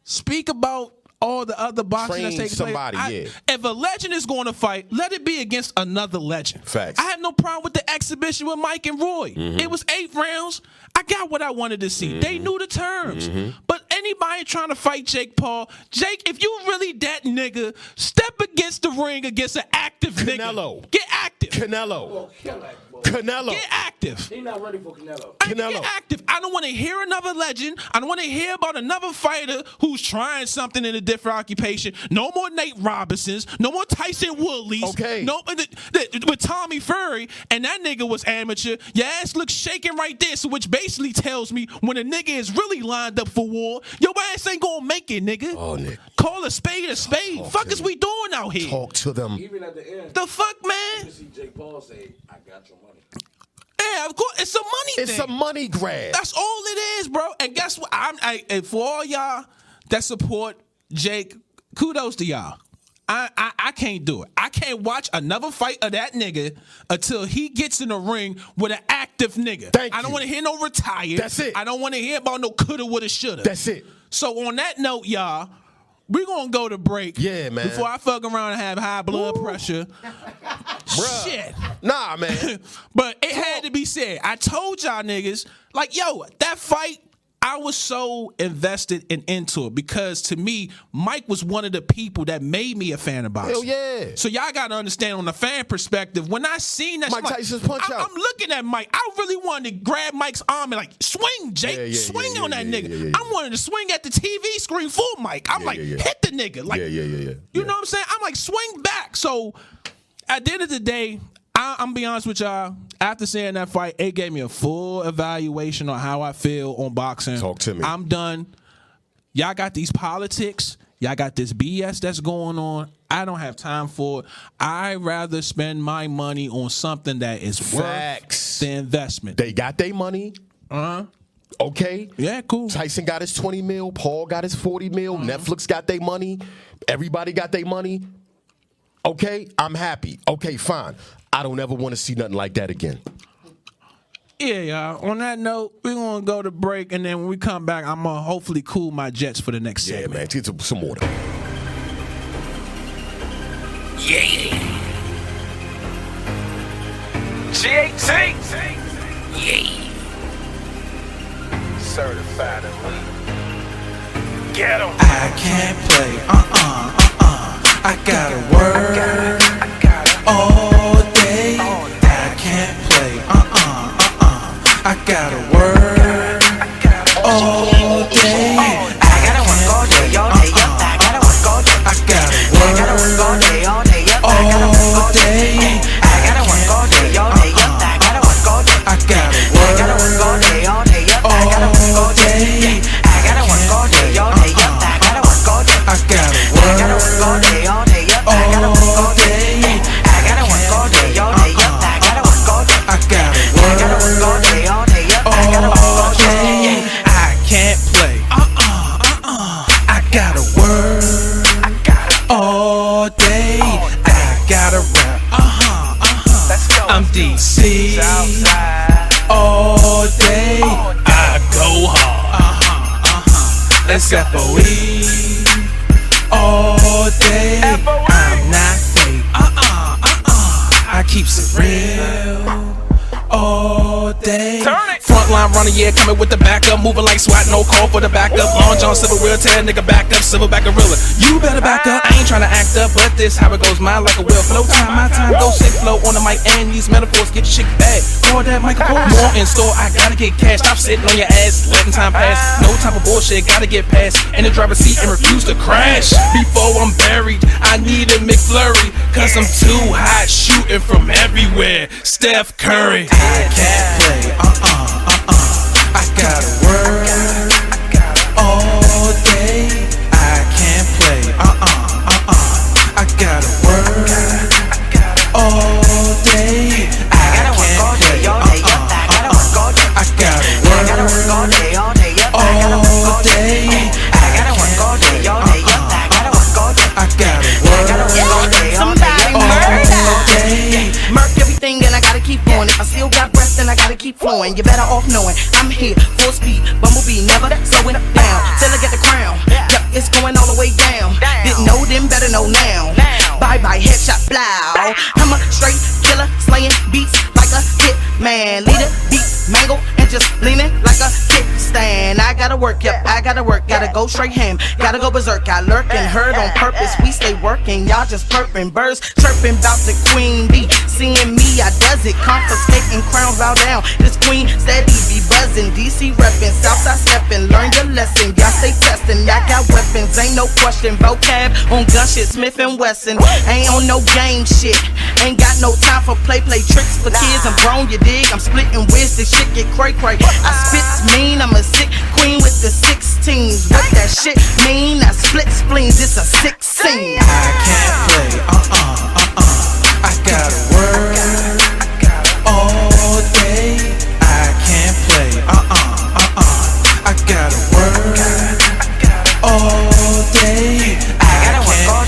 Speak about all the other boxing that's Train taking somebody, place. yeah. If a legend is going to fight, let it be against another legend. Facts. I have no problem with the exhibition with Mike and Roy. Mm-hmm. It was 8 rounds. I got what I wanted to see. They knew the terms. Mm-hmm. But anybody trying to fight Jake Paul, Jake, if you really that nigga, step against the ring against an active Canelo. nigga. Get active. Canelo. Get active. He's not ready for Canelo. Canelo. Get active. I don't want to hear another legend. I don't want to hear about another fighter who's trying something in a different occupation. No more Nate Robinsons. No more Tyson Woodleys. Okay. No, with Tommy Fury, and that nigga was amateur. Your ass looks shaking right there, so which basically tells me when a nigga is really lined up for war, your ass ain't gonna make it, nigga. Oh, Nick. Call a spade a spade. Talk Fuck to is me. we doing out here? Talk to them. Even at the end, The fuck, man? you see Jake Paul say, "I got your money." Yeah, of course, it's a money It's thing. a money grab. That's all it is, bro. And guess what? And for all y'all that support Jake, kudos to y'all. I can't do it. I can't watch another fight of that nigga until he gets in the ring with an active nigga. Thank I don't you. want to hear no retired. That's it. I don't want to hear about no coulda, woulda, shoulda. That's it. So on that note, y'all, we're gonna go to break. Yeah, man. Before I fuck around and have high blood pressure. Bruh. Shit. Nah, man. But it had to be said. I told y'all niggas, like, yo, that fight, I was so invested and into it because to me, Mike was one of the people that made me a fan of boxing. Hell yeah. So y'all got to understand on the fan perspective, when I seen that Mike shit, Tyson's punch out. I'm looking at Mike. I really wanted to grab Mike's arm and like, swing, Jake. Yeah, yeah, swing yeah, on that yeah, nigga. yeah, yeah, yeah. I wanted to swing at the TV screen for Mike. I'm Yeah, like, yeah, yeah. hit the nigga. Like, Yeah. you know what I'm saying? I'm like, swing back. So at the end of the day, I'm gonna be honest with y'all. After seeing that fight, it gave me a full evaluation on how I feel on boxing. Talk to me. I'm done. Y'all got these politics. Y'all got this BS that's going on. I don't have time for it. I'd rather spend my money on something that is Facts. worth the investment. They got their money. Okay. Yeah, cool. Tyson got his 20 mil. Paul got his 40 mil. Netflix got their money. Everybody got their money. Okay, I'm happy. Okay, fine. I don't ever want to see nothing like that again. Yeah, y'all. On that note, we're gonna go to break, and then when we come back, I'm gonna hopefully cool my jets for the next Yeah, segment. man. Get some water. GAT. Yeah. Certified elite. Get 'em. I can't play, I gotta work all day. I can't play, I gotta work all day. I gotta work all day, all day. I gotta work all day. I gotta work all day, all day. I gotta work all day. I gotta work all day, all day. I gotta work all day. I gotta work all day, all day. I gotta work all day. I gotta work all day, all day. I gotta work all day. I gotta work all day, all day. I gotta work all day. I gotta work all day, all day. I gotta work all day. I gotta work all day, all day. I gotta work all day. I can't play. I gotta work. All day. I gotta rap. I'm DC. All day. I go hard. Let's FOE. All day. I'm not fake. I keep it real. All day. Frontline running, yeah, coming with the backup. Moving like SWAT, no call for the backup. Long John Civil, real tear, nigga, back up. Silverback gorilla. You better back up. I ain't trying to act up, but this how it goes. Mine like a wheel. Flow time, my time, go sick flow on the mic. And these metaphors get your shit bad. Call that microphone. More in store, I gotta get cash. Stop sitting on your ass, letting time pass. No time for bullshit, gotta get past. In the driver's seat and refuse to crash. Before I'm buried, I need a McFlurry. Cause I'm too hot, shooting from everywhere. Steph Curry. I can't play, I gotta work all day. I can't play, I gotta work all day. I gotta work all day, all day. I gotta work all day. I gotta work all day, all day. I gotta work all day. I gotta work all day, all day. I gotta work flowing. You better off knowing I'm here, full speed, bumblebee, never slowing down till I get the crown. Yep, it's going all the way down. Didn't know then, better know now. Bye bye, headshot, blow. I'm a straight killer, slaying beats like a hit man. Lead it, beat, mangle, and just leaning like a kickstand. I gotta work, yep, I gotta work. Gotta go straight ham, gotta go berserk. I lurk and heard on purpose. We stay working, y'all just perping. Birds chirping bout the queen bee. Seeing me, I does it. Confiscating crowns, bow down. This queen steady be buzzing. DC reppin', Southside steppin'. Learn your lesson, y'all stay testing. I got weapons, ain't no question. Vocab on gun shit, Smith and Wesson. Ain't on no game shit. Ain't got no time for play tricks for kids. I'm grown, you dig? I'm splitting wiz, this shit get cray. I spits mean, I'm a sick queen with the 16s. What that shit mean? I split spleens, it's a sick scene. I can't play, I gotta work all day. I can't play, I gotta work all day. I can't play, I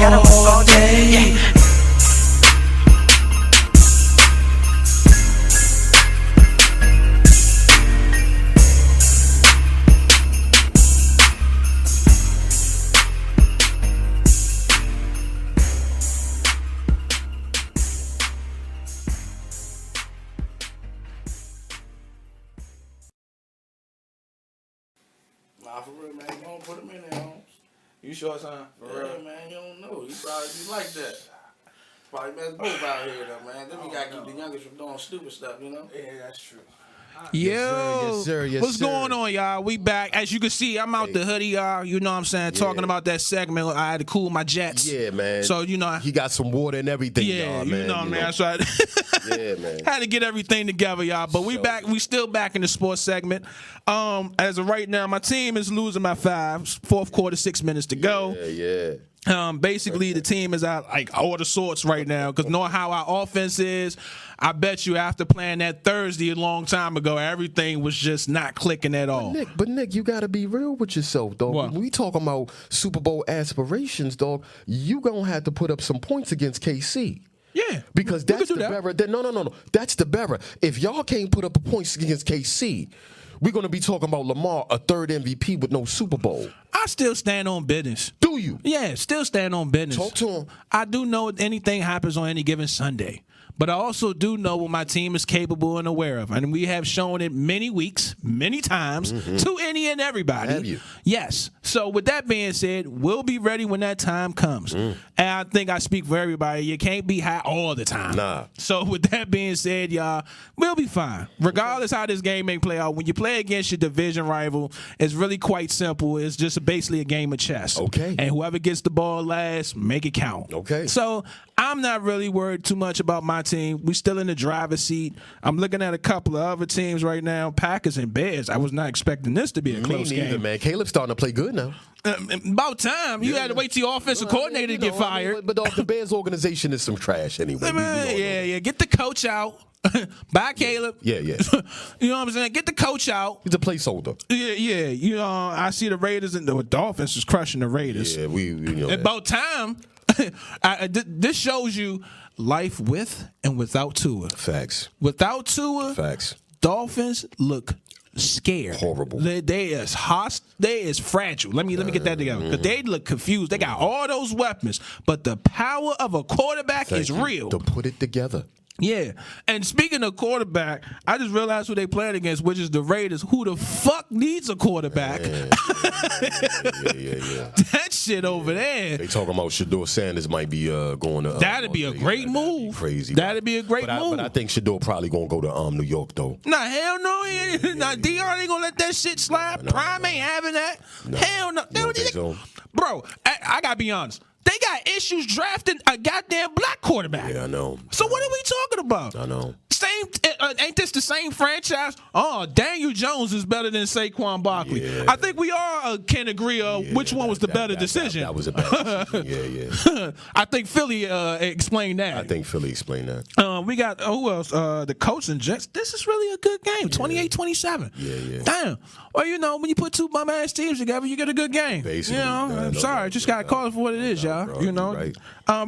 gotta work all day. Nah, for real, man. You don't put him in there, Holmes. You sure, son? For Yeah, real? man. You don't know. He probably be like that. Probably best both out here, though, man. Then we gotta keep the youngest from doing stupid stuff, you know? Yeah, that's true. Yes, Yo, sir, yes, what's sir. going on, y'all? We back. As you can see, I'm out the hoodie, y'all. You know what I'm saying? Talking about that segment. I had to cool my jets. Yeah, man. So, you know. He got some water and everything, Yeah, y'all, you man. know, man. So I Yeah, man. had to get everything together, y'all. But we back. We still back in the sports segment. As of right now, my team is losing by 5. Fourth quarter, 6 minutes to go. Yeah. Basically, the team is out like all the sorts right now because knowing how our offense is, I bet you after playing that Thursday a long time ago, everything was just not clicking at all. Nick, you gotta be real with yourself, dog. What? When we talking about Super Bowl aspirations, dog, you gonna have to put up some points against KC. Yeah, Because we could that's do the that. bearer. No. That's the bearer. If y'all can't put up points against KC, we're gonna be talking about Lamar, a third MVP with no Super Bowl. I still stand on business. Do you? Yeah, still stand on business. Talk to him. I do know anything happens on any given Sunday. But I also do know what my team is capable and aware of. And we have shown it many weeks, many times, to any and everybody. Have you? Yes. So with that being said, we'll be ready when that time comes. And I think I speak for everybody. You can't be high all the time. Nah. So with that being said, y'all, we'll be fine. Regardless how this game may play out, when you play against your division rival, it's really quite simple. It's just basically a game of chess. Okay. And whoever gets the ball last, make it count. Okay. So I'm not really worried too much about my team. We still in the driver's seat. I'm looking at a couple of other teams right now, Packers and Bears. I was not expecting this to be a Me close neither, game. man. Caleb's starting to play good now. About time. You had to wait till your offensive coordinator to get fired. But the Bears organization is some trash anyway. Yeah. Get the coach out. Bye, Caleb. Yeah. You know what I'm saying? Get the coach out. He's a placeholder. Yeah. You know, I see the Raiders and the Dolphins is crushing the Raiders. Yeah, we know that. About time. This shows you life with and without Tua. Facts. Without Tua, Facts. Dolphins look scared. Horrible. They is hostile. They is fragile. Let me get that together. Because they look confused. They got all those weapons, but the power of a quarterback is real. To put it together. Yeah. And speaking of quarterback, I just realized who they playing against, which is the Raiders. Who the fuck needs a quarterback? Yeah. That shit over there. They talking about Shador Sanders might be going to. That'd be a great move. Crazy. That'd be a great move. But I think Shador probably gonna go to New York though. Nah, hell no. Nah, Dion ain't gonna let that shit slide. Prime ain't having that. Hell no. You don't think so? Bro, I gotta be honest. They got issues drafting a goddamn black quarterback. Yeah, I know. So what are we talking about? I know. Same, ain't this the same franchise? Oh, Daniel Jones is better than Saquon Barkley. Yeah. I think we all can agree which one was the better decision. That was a bad decision. Yeah. I think Philly explained that. I think Philly explained that. We got, who else? The Colts and Jets. This is really a good game, 28-27. Yeah. Damn. Well, you know, when you put two bum-ass teams together, you get a good game. Basically. You know, I'm sorry. Just got to call it for what it is, y'all. bro, You know? right.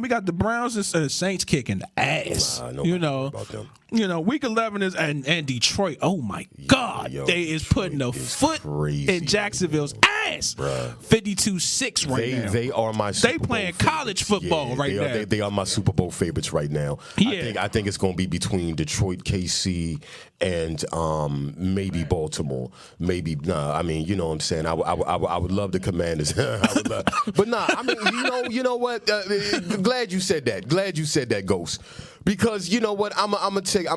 We got the Browns and Saints kicking the ass. You know. About them. You know, week 11 is and Detroit. Oh my God, yo, they is Detroit putting a is foot crazy, in Jacksonville's ass. Bruh. 52-6 right now. They are my Super Bowl playing favorites. college football right now. They are my Super Bowl favorites right now. Yeah. I think it's going to be between Detroit, KC, and maybe Baltimore. Maybe I mean, you know what I'm saying. I would love the Commanders. I would love, but nah. I mean, you know what? Glad you said that, Ghost. Because you know what, I'm gonna take a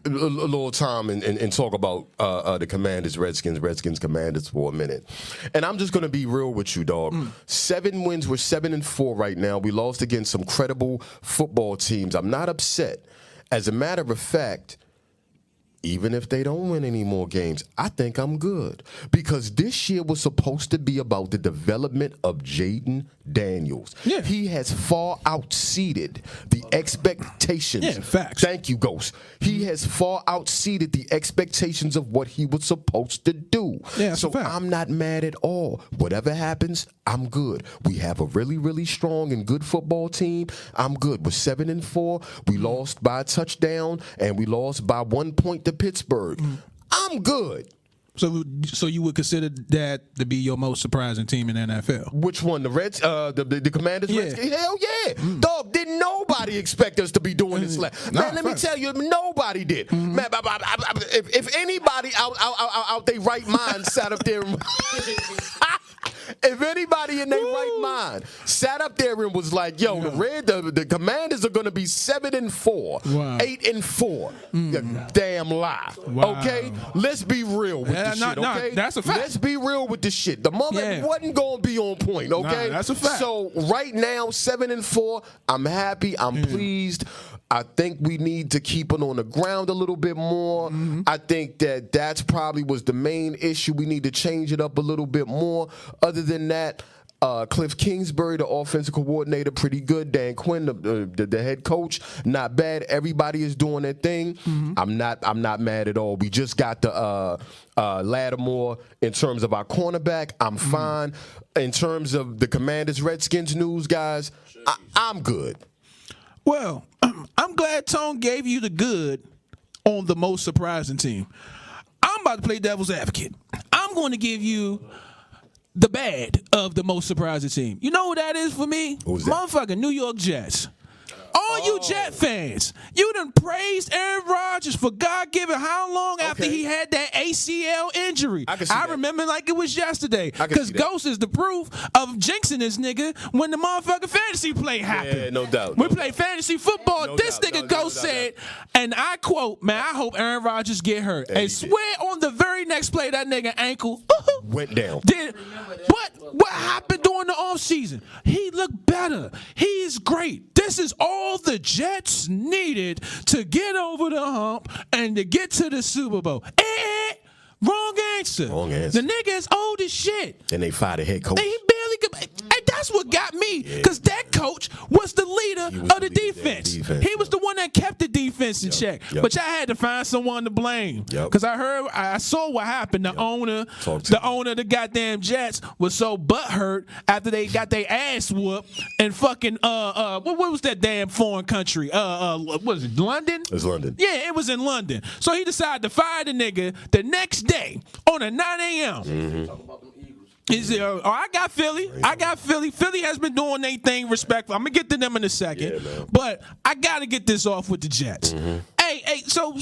little time and talk about the Commanders, Redskins, Commanders for a minute, and I'm just gonna be real with you, dog. 7 wins, we're 7-4 right now. We lost against some credible football teams. I'm not upset. As a matter of fact, even if they don't win any more games, I think I'm good. Because this year was supposed to be about the development of Jaden Daniels. Yeah. He has far outseeded the expectations. Yeah, facts. Thank you, Ghost. He has far outseeded the expectations of what he was supposed to do. Yeah, that's so a fact. I'm not mad at all. Whatever happens, I'm good. We have a really, really strong and good football team. I'm good. We're 7-4. We lost by a touchdown, and we lost by 1 point to Pittsburgh. I'm good. So you would consider that to be your most surprising team in the NFL? Which one? The Reds? The Commanders? Yeah. Redskins? Hell yeah. Dog, didn't nobody expect us to be doing this? Man, let me tell you, nobody did. Man, if anybody out their right mind sat up there if anybody in their right mind sat up there and was like, yo, the Commanders are going to be 7-4, Wow. 8-4. Damn lie. Wow. Okay? Let's be real with this shit, okay? that's a fact. Let's be real with this shit. The moment wasn't going to be on point, okay? Nah, that's a fact. So right now, 7-4, I'm happy. I'm pleased. I think we need to keep it on the ground a little bit more. I think that's probably was the main issue. We need to change it up a little bit more. Other than that, Cliff Kingsbury, the offensive coordinator, pretty good. Dan Quinn, the head coach, not bad. Everybody is doing their thing. I'm not mad at all. We just got the Lattimore in terms of our cornerback. I'm fine. In terms of the Commanders Redskins news, guys, I'm good. Well, I'm glad Tone gave you the good on the most surprising team. I'm about to play devil's advocate. I'm going to give you the bad of the most surprising team. You know who that is for me? Who's that? Motherfucking New York Jets. All you Jet fans, you done praised Aaron Rodgers for God-given how long after he had that ACL injury? I can see that. remember like it was yesterday. can Because see that. Ghost is the proof of jinxing this nigga when the motherfucking fantasy play happened. Yeah, no doubt. We play fantasy football. No This doubt, nigga no Ghost doubt. said, and I quote, man, I hope Aaron Rodgers get hurt. And he And did. swear on the very next play that nigga ankle Went down. did. But what happened during the offseason? He looked better. He is great. This is all the Jets needed to get over the hump and to get to the Super Bowl. Wrong answer. Wrong answer. The nigga is old as shit. And they fired the head coach. And he barely could. And that's what got me. Because that coach was the leader was of the the leader of the defense. defense, He was the one that kept the defense in check. Yep. But y'all had to find someone to blame. Yep. Because I saw what happened. The owner, Talk to the me. owner of the goddamn Jets was so butthurt after they got their ass whooped and fucking what was that damn foreign country? What was it, London? It's London. Yeah, it was in London. So he decided to fire the nigga the next day on a 9 a.m. I got Philly. I got Philly. Philly has been doing their thing respectful. I'm gonna get to them in a second. Yeah, man. But I gotta get this off with the Jets. Hey, so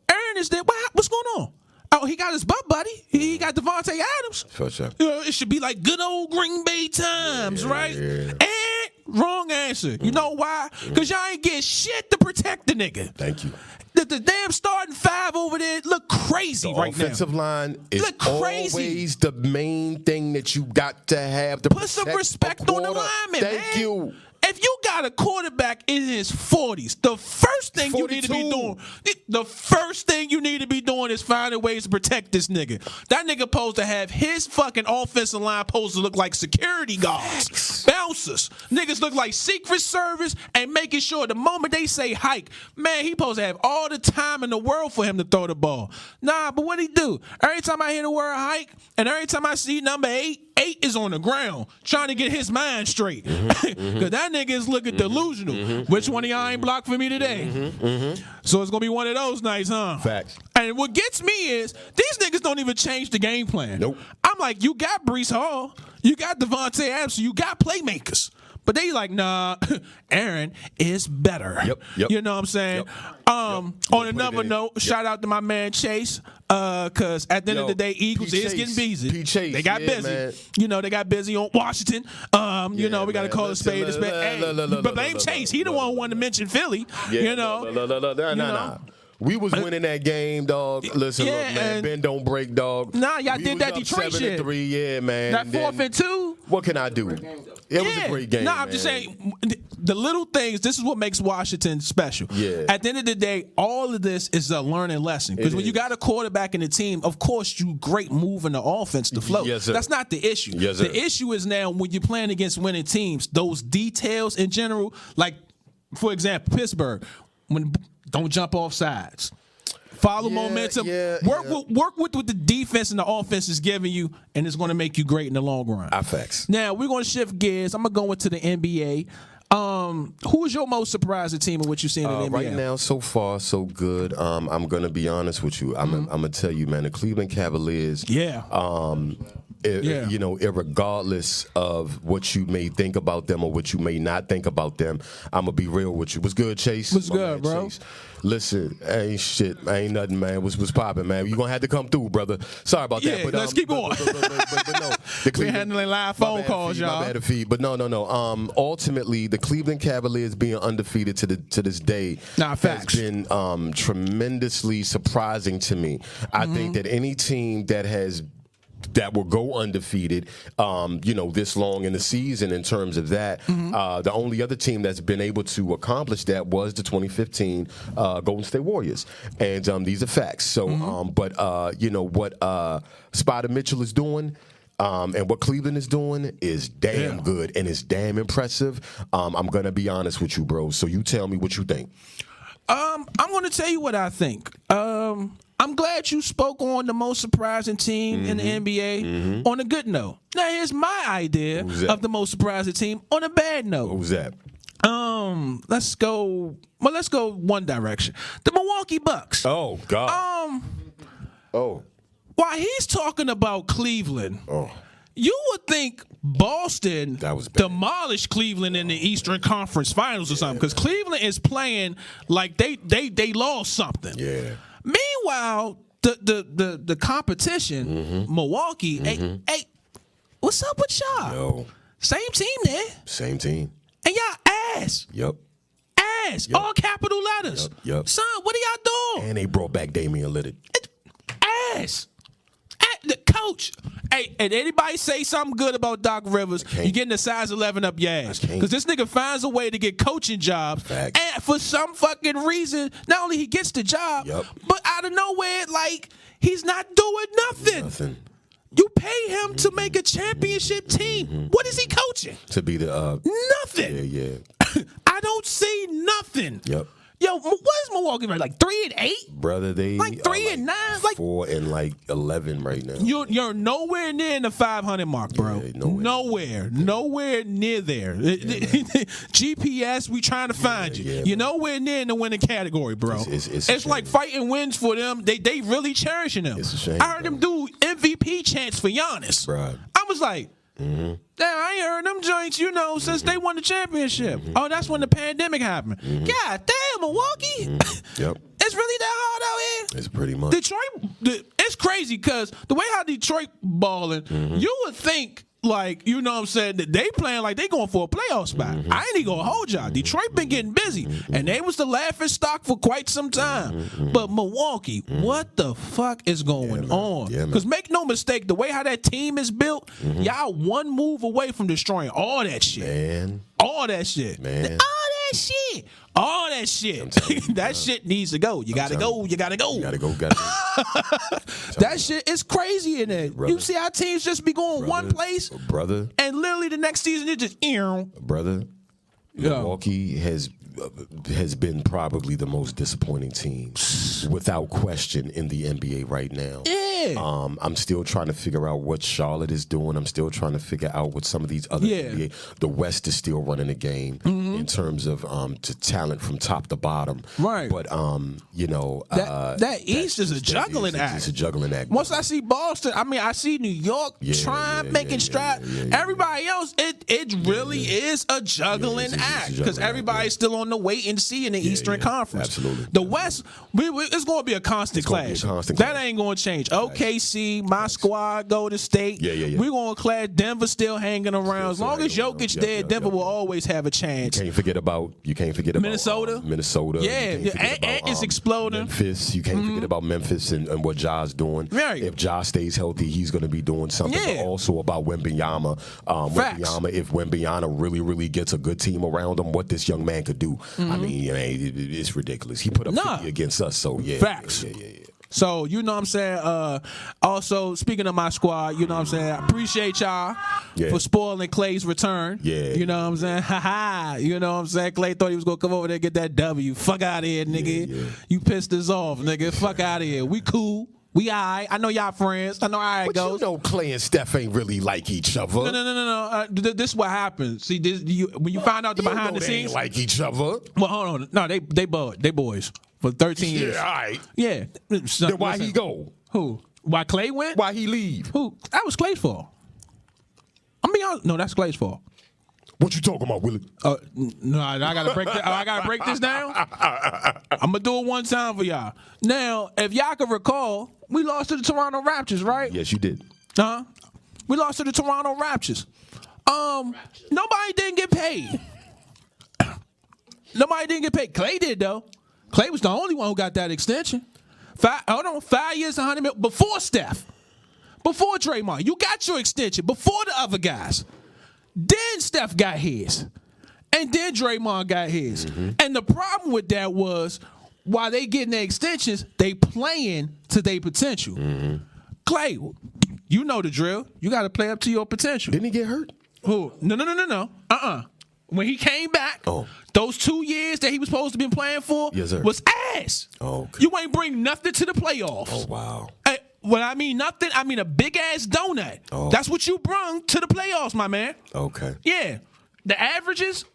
Aaron is there. What's going on? Oh, he got his butt buddy. He got Devontae Adams. For sure. You know, it should be like good old Green Bay times, right? yeah. And wrong answer. You know why? Because y'all ain't get shit to protect the nigga. Thank you. The damn starting five over there look crazy right now. Offensive line is Look crazy. always the main thing that you got to have to Put some protect respect the on the quarter. lineman, man. Thank you. If you got a quarterback in his 40s, the first thing you need to be 42. doing, the first thing you need to be doing is finding ways to protect this nigga. That nigga supposed to have his fucking offensive line supposed to look like security guards, bouncers. Niggas look like Secret Service and making sure the moment they say hike, man, he supposed to have all the time in the world for him to throw the ball. Nah, but what he do? Every time I hear the word hike and every time I see number 8 is on the ground trying to get his mind straight. Because that nigga is looking delusional. Which one of y'all ain't blocked for me today? So it's going to be one of those nights, huh? Facts. And what gets me is these niggas don't even change the game plan. Nope. I'm like, you got Breece Hall. You got Devontae Adams. You got playmakers. But they like, nah, Aaron is better. Yep. You know what I'm saying? On Put it another in. note, shout out to my man Chase. Because at the end of the day, Eagles P. is Chase. getting busy. P. Chase, They got yeah, busy. man. You know, they got busy on Washington. You know, we got to man. call a spade a Listen, spade. Hey, but blame Chase. He the one who wanted to mention Philly. You know. Nah. We was winning that game, dog. Listen, Yeah, look, man. and- Ben don't break, dog. Nah, y'all We did was that up Detroit 7-3, yeah, man. That Then 4th and 2. What can I do? It was a great game. No, I'm just man. saying the little things. This is what makes Washington special. Yeah. At the end of the day, all of this is a learning lesson. Because It when you is. got a quarterback in the team, of course you great moving the offense to flow. Yes, sir. That's not the issue. Yes, sir. The issue is now when you're playing against winning teams, those details in general, like for example, Pittsburgh, don't jump off sides. Follow momentum. Work with what the defense and the offense is giving you, and it's going to make you great in the long run. Facts. Now we're going to shift gears. I'm going to go into the NBA. Who is your most surprising team in what you've seen in the NBA? Right now, so far, so good. I'm gonna be honest with you. I'm gonna tell you, man. The Cleveland Cavaliers. Yeah. You know, irregardless of what you may think about them or what you may not think about them, I'm gonna be real with you. What's good, Chase? What's My good, man, bro? Chase. Listen, ain't shit, ain't nothing, man. What's popping, man? You gonna have to come through, brother. Sorry about that. Yeah, But let's keep going. But no, We're handling live phone calls, y'all. My bad feed. But no. Ultimately, the Cleveland Cavaliers being undefeated to this day has facts. been tremendously surprising to me. I think that any team that will go undefeated, this long in the season in terms of that. The only other team that's been able to accomplish that was the 2015 Golden State Warriors. And these are facts. So, what Spider Mitchell is doing and what Cleveland is doing is damn good and it's damn impressive. I'm going to be honest with you, bro. So you tell me what you think. I'm going to tell you what I think. I'm glad you spoke on the most surprising team in the NBA on a good note. Now, here's my idea of the most surprising team on a bad note. Who's that? Let's go one direction. The Milwaukee Bucks. Oh, God. While he's talking about Cleveland, you would think Boston That was bad. demolished Cleveland in the Eastern Conference Finals or something, because Cleveland is playing like they lost something. Yeah. Meanwhile, the competition, Milwaukee, hey, what's up with y'all? Yo, Same team there, same team. and y'all ass, Yep. all capital letters. Yep. Son, what are y'all doing? And they brought back Damian Lillard. Ass. The coach. Hey, and anybody say something good about Doc Rivers, you're getting the size 11 up your ass. can't. Because this nigga finds a way to get coaching jobs. Facts. And for some fucking reason, not only he gets the job, Yep. but out of nowhere, like, he's not doing nothing. Nothing. You pay him to make a championship team. What is he coaching? To be the Nothing. yeah. I don't see nothing. Yep. Yo, what is Milwaukee right? Like 3-8? Brother, they Like are 3 and 9, like 4 and 11 right now. You're nowhere near the 500 mark, bro. Yeah, nowhere near there. GPS, we trying to find you. yeah, You're nowhere near in the winning category, bro. It's a like shame. fighting wins for them. They really cherishing them. It's a shame, I heard them do MVP chants for Giannis. Bruh. I was like, damn, I ain't heard them joints, since they won the championship. Oh, that's when the pandemic happened. God damn, Milwaukee. Yep. It's really that hard out here. It's pretty much. Detroit, it's crazy because the way how Detroit balling, you would think Like, you know what I'm saying? They playing like they going for a playoff spot. I ain't even gonna hold y'all. Detroit been getting busy, and they was the laughing stock for quite some time. But Milwaukee, what the fuck is going on? Yeah, man. Because make no mistake, the way how that team is built, y'all one move away from destroying all that shit. Man. All that shit. Man. All that shit. All that shit. That shit needs to go. You gotta go. You gotta go. You gotta go. Gotta go. That shit is crazy in there. Brother. You see how teams just be going one place, brother. and literally the next season it just Brother. Milwaukee has been probably the most disappointing team, without question, in the NBA right now. Yeah. I'm still trying to figure out what Charlotte is doing. I'm still trying to figure out what some of these other NBA. The West is still running the game in terms of to talent from top to bottom. Right. But you know that East is a juggling act. It's a juggling act. Once I see Boston, I mean I see New York making strides. Everybody else, it really is a juggling act because everybody's still on the wait and see in the Eastern Conference. Absolutely. The West, it's going to be a constant clash. That ain't going to change. OKC, my squad, Golden State. We're going to clash. Denver still hanging around. As long as Jokic's there, Denver will always have a chance. You can't forget about Minnesota. Minnesota. And it's exploding. Memphis. You can't forget about Memphis and what Ja's doing. Right. If Ja stays healthy, he's going to be doing something. Yeah. But also about Wembanyama. If Wembanyama really, really gets a good team around him, what this young man could do. I mean, it's ridiculous. He put up 50 against us, so yeah. Facts. Yeah. So, you know what I'm saying? Also, speaking of my squad, you know what I'm saying? I appreciate y'all for spoiling Clay's return. Yeah. You know what I'm saying? Ha-ha. You know what I'm saying? Clay thought he was going to come over there and get that W. Fuck out of here, nigga. Yeah. You pissed us off, nigga. Fuck out of here. We cool. We all right. I know y'all friends. I know how it goes. You know Clay and Steph ain't really like each other. No. This is what happens. See, when you find out the behind the they scenes. ain't like each other. Well, hold on. No, they boys for 13 years. Yeah, all right. Yeah. Then why he go? Who? Why Clay went? Why he leave? Who? That was Clay's fault. I'm being honest. No, that's Clay's fault. What you talking about, Willie? No, I gotta break. I gotta break this down. I'm gonna do it one time for y'all. Now, if y'all can recall, we lost to the Toronto Raptors, right? Yes, you did. We lost to the Toronto Raptors. Nobody didn't get paid. Nobody didn't get paid. Clay did though. Clay was the only one who got that extension. 5 years, $100 million before Steph, before Draymond. You got your extension before the other guys. Then Steph got his. And then Draymond got his. And the problem with that was, while they getting their extensions, they playing to their potential. Clay, you know the drill. You got to play up to your potential. Didn't he get hurt? Who? No. When he came back, those 2 years that he was supposed to be playing for was ass. Okay. You ain't bring nothing to the playoffs. Oh, wow. When I mean nothing, I mean a big ass donut. That's what you brung to the playoffs, my man. Okay. Yeah. The averages,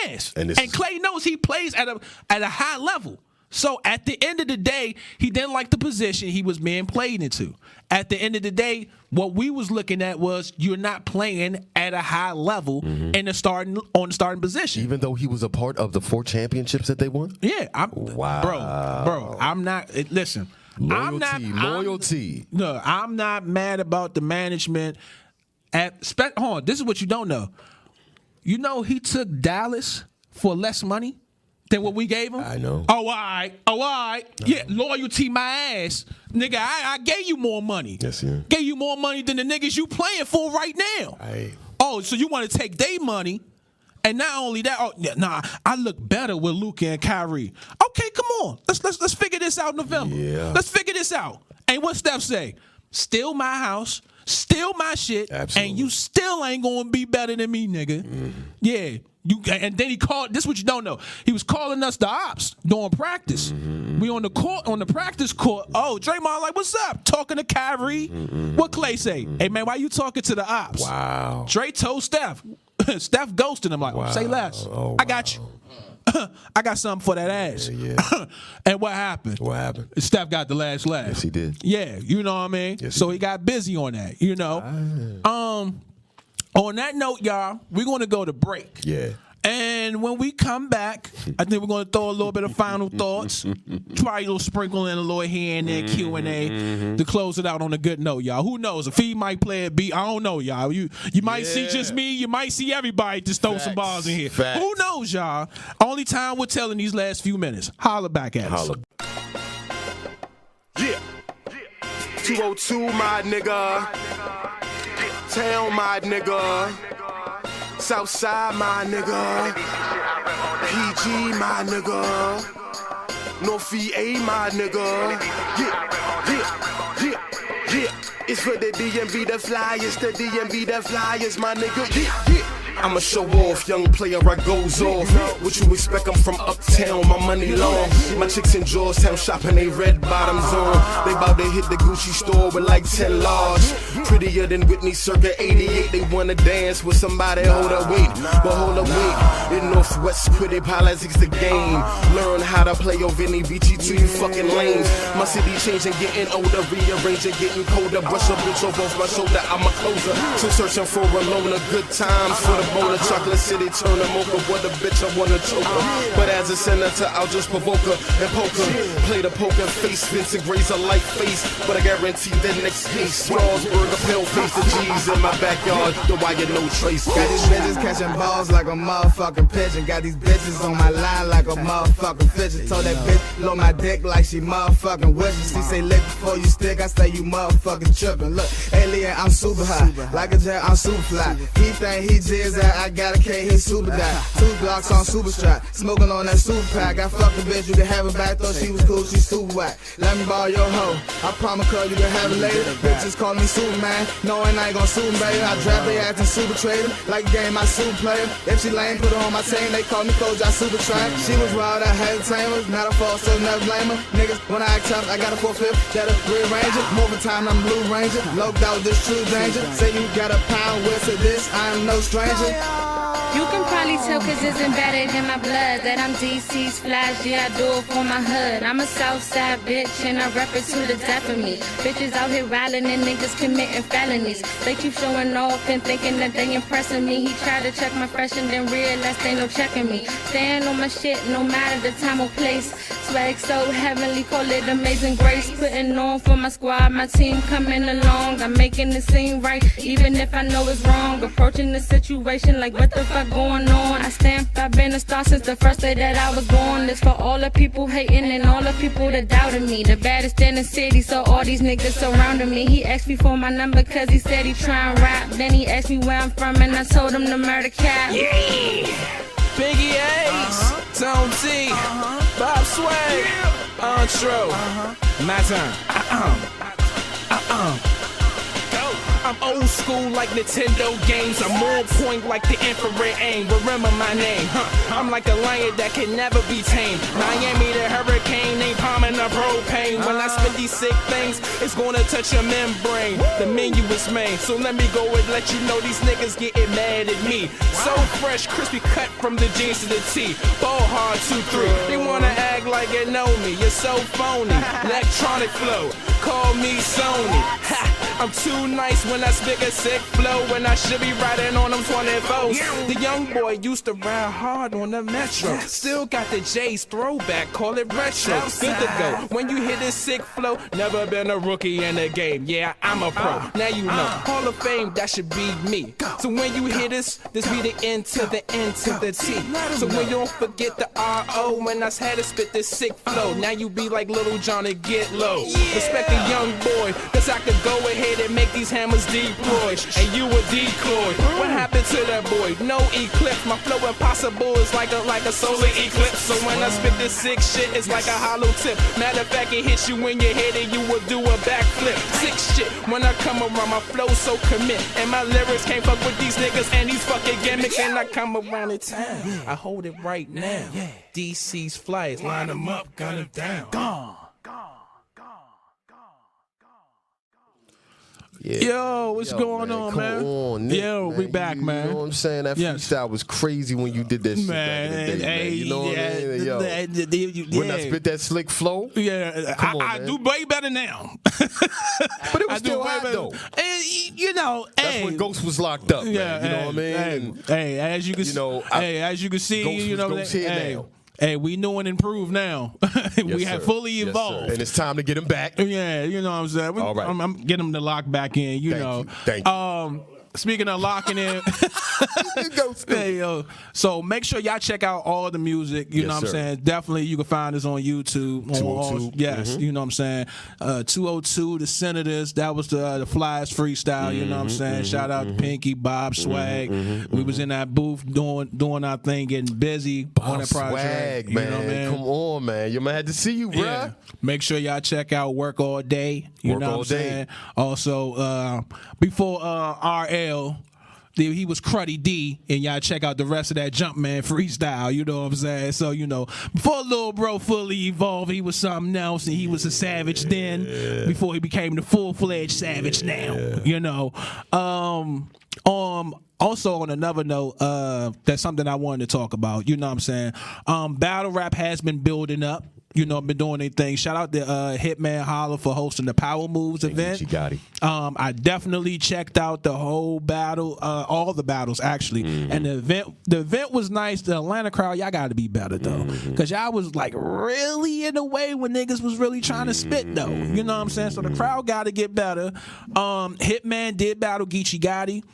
ass. And Clay knows he plays at a high level. So at the end of the day, he didn't like the position he was being played into. At the end of the day, what we was looking at was you're not playing at a high level in the starting position. Even though he was a part of the 4 championships that they won? Yeah. Bro, I'm not. Listen. Loyalty. I'm not mad about the management. Hold on, this is what you don't know. You know he took Dallas for less money than what we gave him? I know. Oh, all right. Yeah, loyalty my ass. Nigga, I gave you more money. Yes, yeah. Gave you more money than the niggas you playing for right now. Oh, so you want to take their money, and not only that, I look better with Luka and Kyrie. Okay, come on. Let's figure this out in November. Yeah. Let's figure this out. And what Steph say? Steal my house, steal my shit, Absolutely. and you still ain't gonna be better than me, nigga. Yeah. And then he called. This is what you don't know. He was calling us the ops during practice. We on the court, on the practice court. Oh, Draymond like, what's up? Talking to Kyrie. What Clay say? Hey man, why you talking to the ops? Wow. Dre told Steph. Steph ghosted him like, say less. I got you. I got something for that ass. Yeah. And what happened? What happened? Steph got the last laugh. Yes, he did. Yeah, you know what I mean? Yes, so he got busy on that, you know. On that note, y'all, we're going to go to break. Yeah. And when we come back, I think we're going to throw a little bit of final thoughts. Try a little sprinkle in a little here and there Q&A to close it out on a good note, y'all. Who knows? If he might play a beat, I don't know, y'all. You might see just me. You might see everybody just throw some bars in here. Facts. Who knows, y'all? Only time we're telling these last few minutes. Holla back at us. Yeah. 202, my nigga. Town, my nigga. Southside, my nigga. PG, my nigga. North VA, my nigga. Yeah. It's for the DMV, the Flyers, the DMV, the Flyers, my nigga. Yeah. I'ma show off, young player, I goes off. What you expect, I'm from uptown, my money long. My chicks in Georgetown shopping, they red bottoms on. They bout to hit the Gucci store with like 10 large. Prettier than Whitney circa 88, they wanna dance with somebody, hold up, wait. But hold up, wait, in Northwest, pretty politics the game. Learn how to play over any Vici to you fucking lames. My city changing, getting older, rearranging, getting colder. Brush a bitch off my shoulder, I'm a closer. So searching for a loner, good times for the bowl of chocolate city, turn them over. What a bitch, I wanna choke her. But as a senator, I'll just provoke her and poke her. Play the poker face, Vincent Grazer like face. But I guarantee that next case, Strasburg, a pale face, the G's in my backyard. The wire, no trace. Got these bitches catching balls like a motherfucking pigeon. Got these bitches on my line like a motherfucking fidget. Told that bitch blow my dick like she motherfucking wishing. She say lick before you stick, I say you motherfucking tripping. Look, alien, I'm super high. Like a jet, I'm super fly. He think he jizz that I got a K, he super die. 2 Glocks on super strap. Smoking on that super pack. I fucked the bitch, you can have it back. Thought she was cool, she super whack. Let me borrow your hoe. I promise her you can have it later. Bitches call me Superman. Knowing I ain't gon' sue baby. I draft they acting super trader. Like a game, I super player. If she lame, put her on my team. They call me Coach, I super track. She was wild, I had to tame her. Not a false, so never blame her. Niggas, when I act tough, I got a 4/5. That'll rearrange it. Moving time, I'm Blue Ranger. Locked out, this true danger. Say you got a pound with to this, I am no stranger. You can probably tell cause it's embedded in my blood that I'm DC's flash, yeah I do it for my hood. I'm a Southside bitch and I rep it to the death of me. Bitches out here riding and niggas committing felonies. They keep showing off and thinking that they impressing me. He tried to check my fresh and then realized they no checking me. Staying on my shit no matter the time or place. Swag so heavenly, call it amazing grace. Putting on for my squad, my team coming along. I'm making it seem right, even if I know it's wrong. Approaching the situation like what the fuck going on. I stamped, I've been a star since the first day that I was born. This for all the people hating and all the people that doubted me. The baddest in the city, so all these niggas surrounding me. He asked me for my number cause he said he try and rap. Then he asked me where I'm from and I told him to murder cap. Yeah. Biggie Ace, Tone T, Bob Sway, Intro, my turn. I'm old school like Nintendo games. I'm on point like the infrared aim. Remember my name, I'm like a lion that can never be tamed. Miami the hurricane, ain't palming the propane. When I spit these sick things, it's gonna touch your membrane. The menu is main, so let me go and let you know these niggas getting mad at me. So fresh, crispy cut from the jeans to the T. Ball hard 2-3. They wanna act like they know me. You're so phony. Electronic flow, call me Sony. Ha, I'm too nice when I spit a sick flow. When I should be riding on them 24s. The young boy used to ride hard on the metro. Still got the J's throwback, call it retro. Good to go. When you hit this sick flow, never been a rookie in the game. Yeah, I'm a pro. Now you know. Hall of Fame, that should be me. So when you hear this be the N to the N to the T. So when you don't forget the R-O, when I had to spit this sick flow. Now you be like Little John and get low. Respect the young boy, cause I could go ahead and make these hammers deploy. And you a decoy. What happened to that boy? No eclipse. My flow impossible is like a solar eclipse. So when I spit this sick shit, it's like a hollow tip. Matter of fact, it hits you in your head and you will do a backflip. Sick shit. When I come around, my flow so commit. And my lyrics can't fuck with these niggas and these fucking gimmicks. And I come around in town. I hold it right now. DC's flyers, line them up, gun them down. Gone. Yeah. Yo, what's going on, Come man? on, Nick, Yo, we back, man. You know what I'm saying? That freestyle was crazy when you did that shit back in the day, man. You know what I mean? Yo, when I spit that slick flow, yeah, come on, I man. do way better now. But it was still way died, though? And, you know, That's when Ghost was locked up, man. You know what I mean? And, Hey, as you can, as you can see, Ghost you know, Ghost here now. Hey, we new and improved now. We Yes, have sir. fully Yes, evolved. sir. And it's time to get him back. Yeah, you know what I'm saying. All right. I'm getting him to lock back in. You know. Thank you. Speaking of locking in, hey, yo, so make sure y'all check out all the music. You Yes, know what I'm sir. saying? Definitely, you can find us on YouTube. 202. Yes, you know what I'm saying. 202, the Senators. That was the Flyers freestyle. You know what I'm saying? Shout out to Pinky, Bob, Swag. We was in that booth doing our thing, getting busy on that project. Swag, you man. know what I mean? Come on, man. You man had to see you, bruh. Yeah. Make sure y'all check out Work All Day. You Work know All what I'm Day. saying? Also, before RL, he was Cruddy D, and y'all check out the rest of that Jumpman freestyle. You know what I'm saying? So, you know, before Lil Bro fully evolved, he was something else, and he was a savage then, before he became the full-fledged savage now. You know? Also, on another note, that's something I wanted to talk about. You know what I'm saying? Battle rap has been building up. You know, been doing their thing. Shout out to Hitman Holla for hosting the Power Moves event. Gotti. I definitely checked out the whole battle, all the battles actually, and the event was nice. The Atlanta crowd, y'all got to be better though, because y'all was like really in the way when niggas was really trying to spit though. You know what I'm saying? So the crowd got to get better. Hitman did battle Geechee Gotti.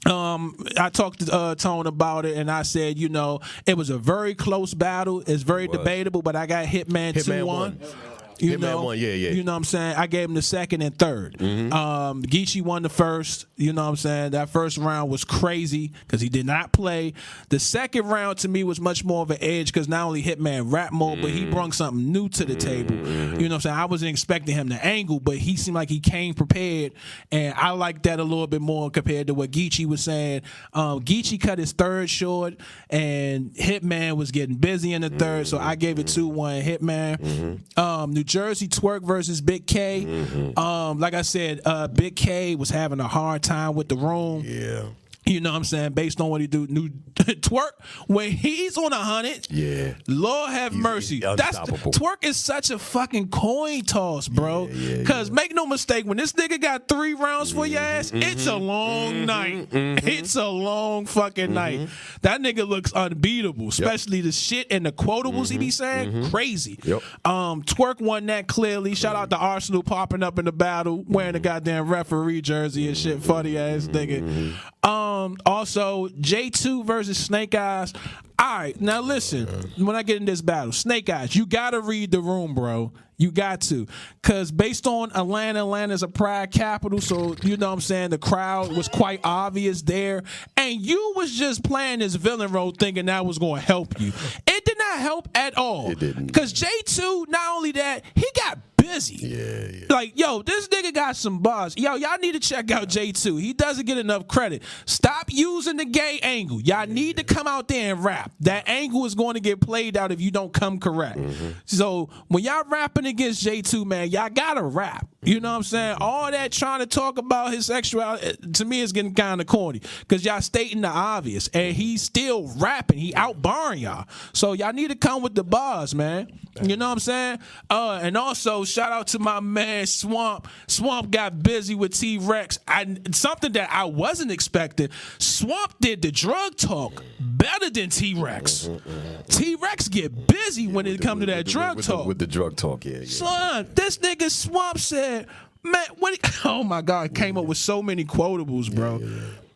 I talked to Tone about it, and I said, you know, it was a very close battle. It's very debatable, but I got Hitman 2-1. You Hitman know, won, yeah. You know what I'm saying? I gave him the second and third. Geechee won the first. You know what I'm saying? That first round was crazy because he did not play. The second round to me was much more of an edge because not only Hitman rap more, but he brought something new to the table. You know what I'm saying? I wasn't expecting him to angle, but he seemed like he came prepared, and I like that a little bit more compared to what Geechee was saying. Geechee cut his third short, and Hitman was getting busy in the third, so I gave it 2-1 Hitman. New Jersey Twerk versus Big K. Like I said, Big K was having a hard time with the room. Yeah. You know what I'm saying? Based on what he do, new Twerk when he's on 100. Yeah. Lord have mercy. That's unstoppable. Twerk is such a fucking coin toss, bro. Cause make no mistake, when this nigga got 3 rounds for your ass, it's a long night. It's a long fucking night. That nigga looks unbeatable, especially the shit and the quotables he be saying. Crazy. Twerk won that clearly. Shout out to Arsenal popping up in the battle, wearing the goddamn referee jersey and shit. Funny ass nigga. Also, J2 versus Snake Eyes. All right, now listen. When I get in this battle, Snake Eyes, you gotta read the room, bro. You got to, cause based on Atlanta's a pride capital, so you know what I'm saying. The crowd was quite obvious there, and you was just playing this villain role, thinking that was going to help you. It did not help at all. It didn't. Cause J2, not only that, he got busy. Yeah. Like, yo, this nigga got some bars. Yo, y'all need to check out J2. He doesn't get enough credit. Stop using the gay angle. Y'all need to come out there and rap. That angle is going to get played out if you don't come correct. So when y'all rapping against J2, man, y'all gotta rap. You know what I'm saying? All that trying to talk about his sexuality, to me, is getting kind of corny because y'all stating the obvious, and he's still rapping. He out-barring y'all. So y'all need to come with the bars, man. You know what I'm saying? And also, shout out to my man Swamp. Swamp got busy with T-Rex. Something that I wasn't expecting. Swamp did the drug talk better than T-Rex. T-Rex get busy when it comes to that drug talk. With the drug talk, yeah. Son, this nigga Swamp said, man, oh my God, came up with so many quotables, bro.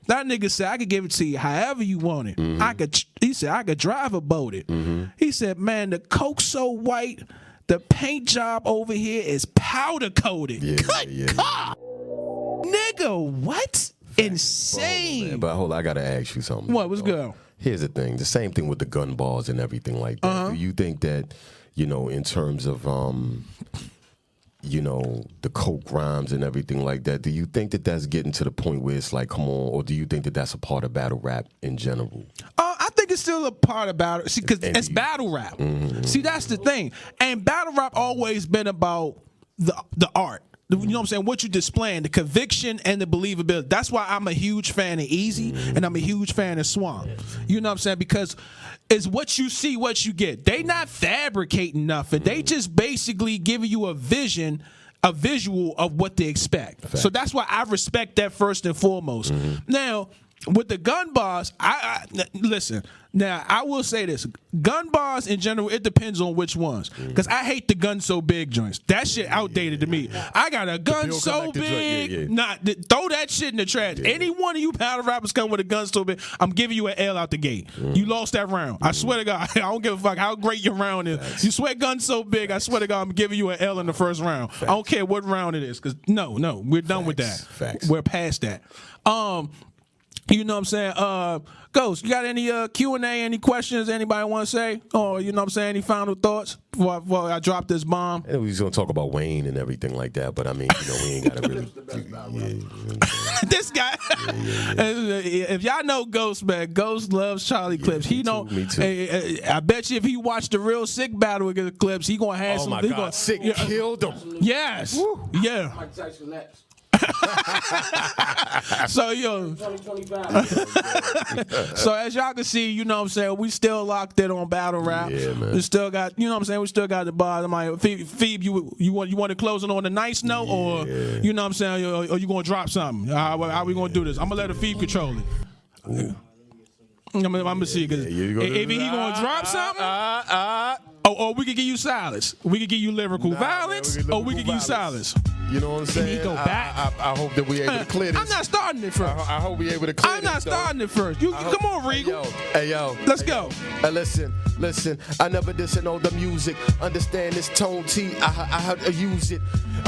That nigga said, I could give it to you however you want it. He said, I could drive a boat it. He said, man, the coke so white, the paint job over here is powder coated. Good God. Nigga, what? Insane. Man, but hold on, I gotta ask you something. What was good? Here's the thing. The same thing with the gun bars and everything like that. Do you think that, you know, in terms of you know, the coke rhymes and everything like that, do you think that that's getting to the point where it's like, come on, or do you think that that's a part of battle rap in general? I think it's still a part of battle. See, because it's battle rap. See, that's the thing. And battle rap always been about the art. You know what I'm saying? What you displaying, the conviction and the believability. That's why I'm a huge fan of Easy and I'm a huge fan of Swamp. You know what I'm saying? Because it's what you see, what you get. They not fabricating nothing. They just basically giving you a vision a visual of what they expect. So that's why I respect that first and foremost. Now, with the gun bars, I listen. Now, I will say this: gun bars in general, it depends on which ones. Because I hate the gun so big joints. That shit outdated to me. I got a gun Bill so collector big. joint, Throw that shit in the trash. Any one of you battle rappers come with a gun so big, I'm giving you an L out the gate. You lost that round. I swear to God, I don't give a fuck how great your round is. You swear gun so big, I swear to God, I'm giving you an L in the first round. I don't care what round it is. Because no, we're done with that. We're past that. You know what I'm saying? Ghost, you got any Q&A, any questions anybody want to say? Or, you know what I'm saying, any final thoughts before I drop this bomb? And we was going to talk about Wayne and everything like that, but I mean, you know, we ain't got to really... This guy, if y'all know Ghost, man, Ghost loves Charlie Clips. He don't. Me too. I bet you if he watched the real Sick battle against Clips, he gonna have Oh some. my he God, gonna, Sick killed him. Yes. Yeah. Mike Tyson next. So yo, 2025. so as y'all can see, you know what I'm saying, we still locked in on battle rap. Yeah, man. We still got, you know what I'm saying, we still got the bars. Phoebe, you want to close it on a nice note, or you know what I'm saying, or you gonna drop something? How we gonna do this? I'm gonna let a Phoebe control it. I'm gonna see, because if he gonna drop something. Or we could give you silence. We could give you lyrical violence, or we could give you silence. You know what I'm saying? He go back. I hope that we able to clear this. I'm not starting it first. I hope we able to clear I'm this. not starting it first. You come on, Regal. Hey, yo. Let's go. Listen. I never listen on the music. Understand this tone T. I have to use it.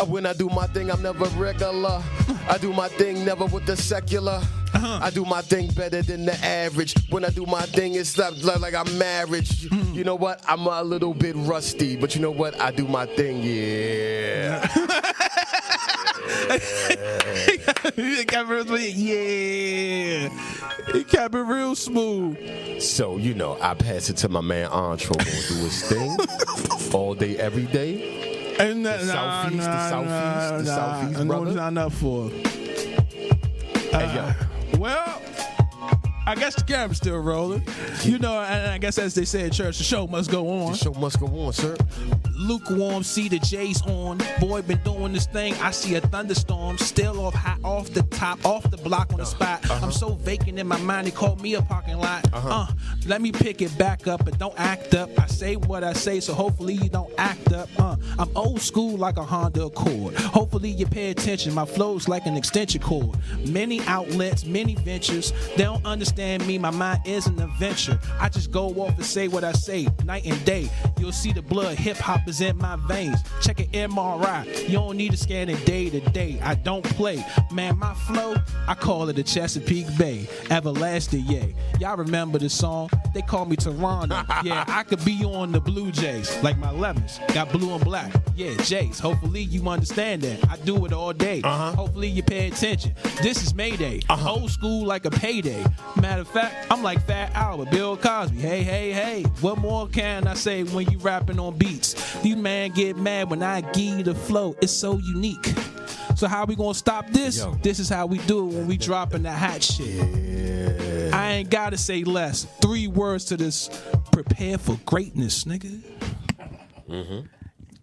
When I do my thing, I'm never regular. I do my thing never with the secular. I do my thing better than the average. When I do my thing, it's like I'm married. You know what? I'm a little bit rusty, but you know what? I do my thing, yeah. He kept it real smooth. So, you know, I pass it to my man Antro, gonna do his thing all day, every day. And The Southeast, I know brother. what I'm up for. Hey, yo. Well, I guess the camera's still rolling. You know, and I guess as they say in church, the show must go on. The show must go on, sir. Lukewarm, see the J's on. Boy, been doing this thing. I see a thunderstorm. Still off the top, off the block on the spot. I'm so vacant in my mind, they call me a parking lot. Let me pick it back up, but don't act up. I say what I say, so hopefully you don't act up. I'm old school like a Honda Accord. Hopefully you pay attention. My flow's like an extension cord. Many outlets, many ventures. They don't understand me. My mind is an adventure. I just go off and say what I say, night and day. You'll see the blood, hip hop is in my veins. Check an MRI. You don't need to scan it day to day. I don't play. Man, my flow, I call it a Chesapeake Bay. Everlasting, yeah. Y'all remember the song? They call me Toronto. Yeah, I could be on the Blue Jays, like my 11s. Got blue and black. Yeah, Jays. Hopefully you understand that. I do it all day. Hopefully you pay attention. This is Mayday. Old school like a payday. Matter of fact, I'm like Fat Albert, Bill Cosby. Hey. What more can I say when you rapping on beats? These man get mad when I give you the flow. It's so unique. So how we gonna stop this? Yo. This is how we do it when we dropping the hot shit. Yeah. I ain't gotta say less. 3 words to this. Prepare for greatness, nigga.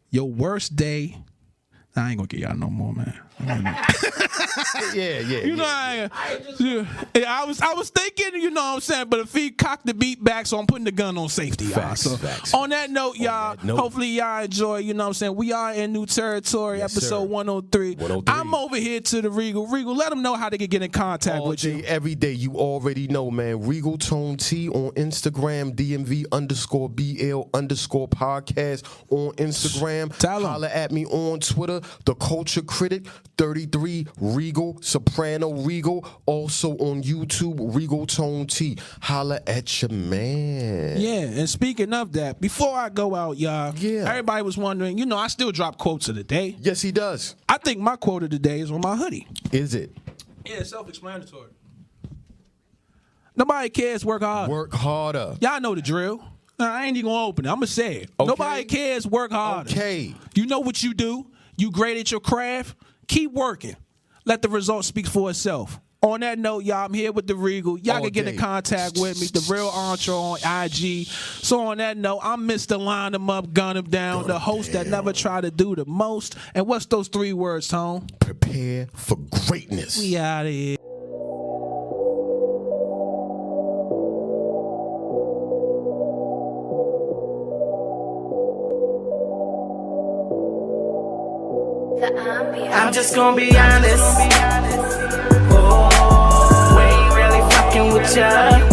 Your worst day. I ain't gonna get y'all no more, man. Yeah. You know, I was thinking, you know what I'm saying, but if he cocked the beat back, so I'm putting the gun on safety, y'all. Facts, So facts. on that note, y'all, hopefully y'all enjoy, you know what I'm saying. We are in new territory, Yes, episode sir. 103. 103. I'm over here to the Regal. Regal, let them know how they can get in contact All with day, you. every day. You already know, man. Regal Tone T on Instagram, DMV_BL_podcast on Instagram. Tell 'em. Holla at me on Twitter. The Culture Critic 33 Regal Soprano Regal. Also on YouTube, Regal Tone T. Holla at your man. Yeah, and speaking of that, before I go out, y'all, Yeah. everybody was wondering, you know, I still drop quotes of the day. Yes, he does. I think my quote of the day is on my hoodie. Is it? Yeah, self-explanatory. Nobody cares, work hard. Work harder. Y'all know the drill. I ain't even gonna open it. I'm gonna say it. Okay. Nobody cares, work harder. Okay. You know what you do. You great at your craft. Keep working. Let the result speak for itself. On that note, y'all, I'm here with the Regal. Y'all All can get day. in contact with me, the Real Entre on IG. So on that note, I'm Mr. Line 'em up, gun 'em down, the host that never try to do the most. And what's those 3 words, Tone? Prepare for greatness. We out of here. I'm just gonna be honest. Oh, we ain't really fucking with ya.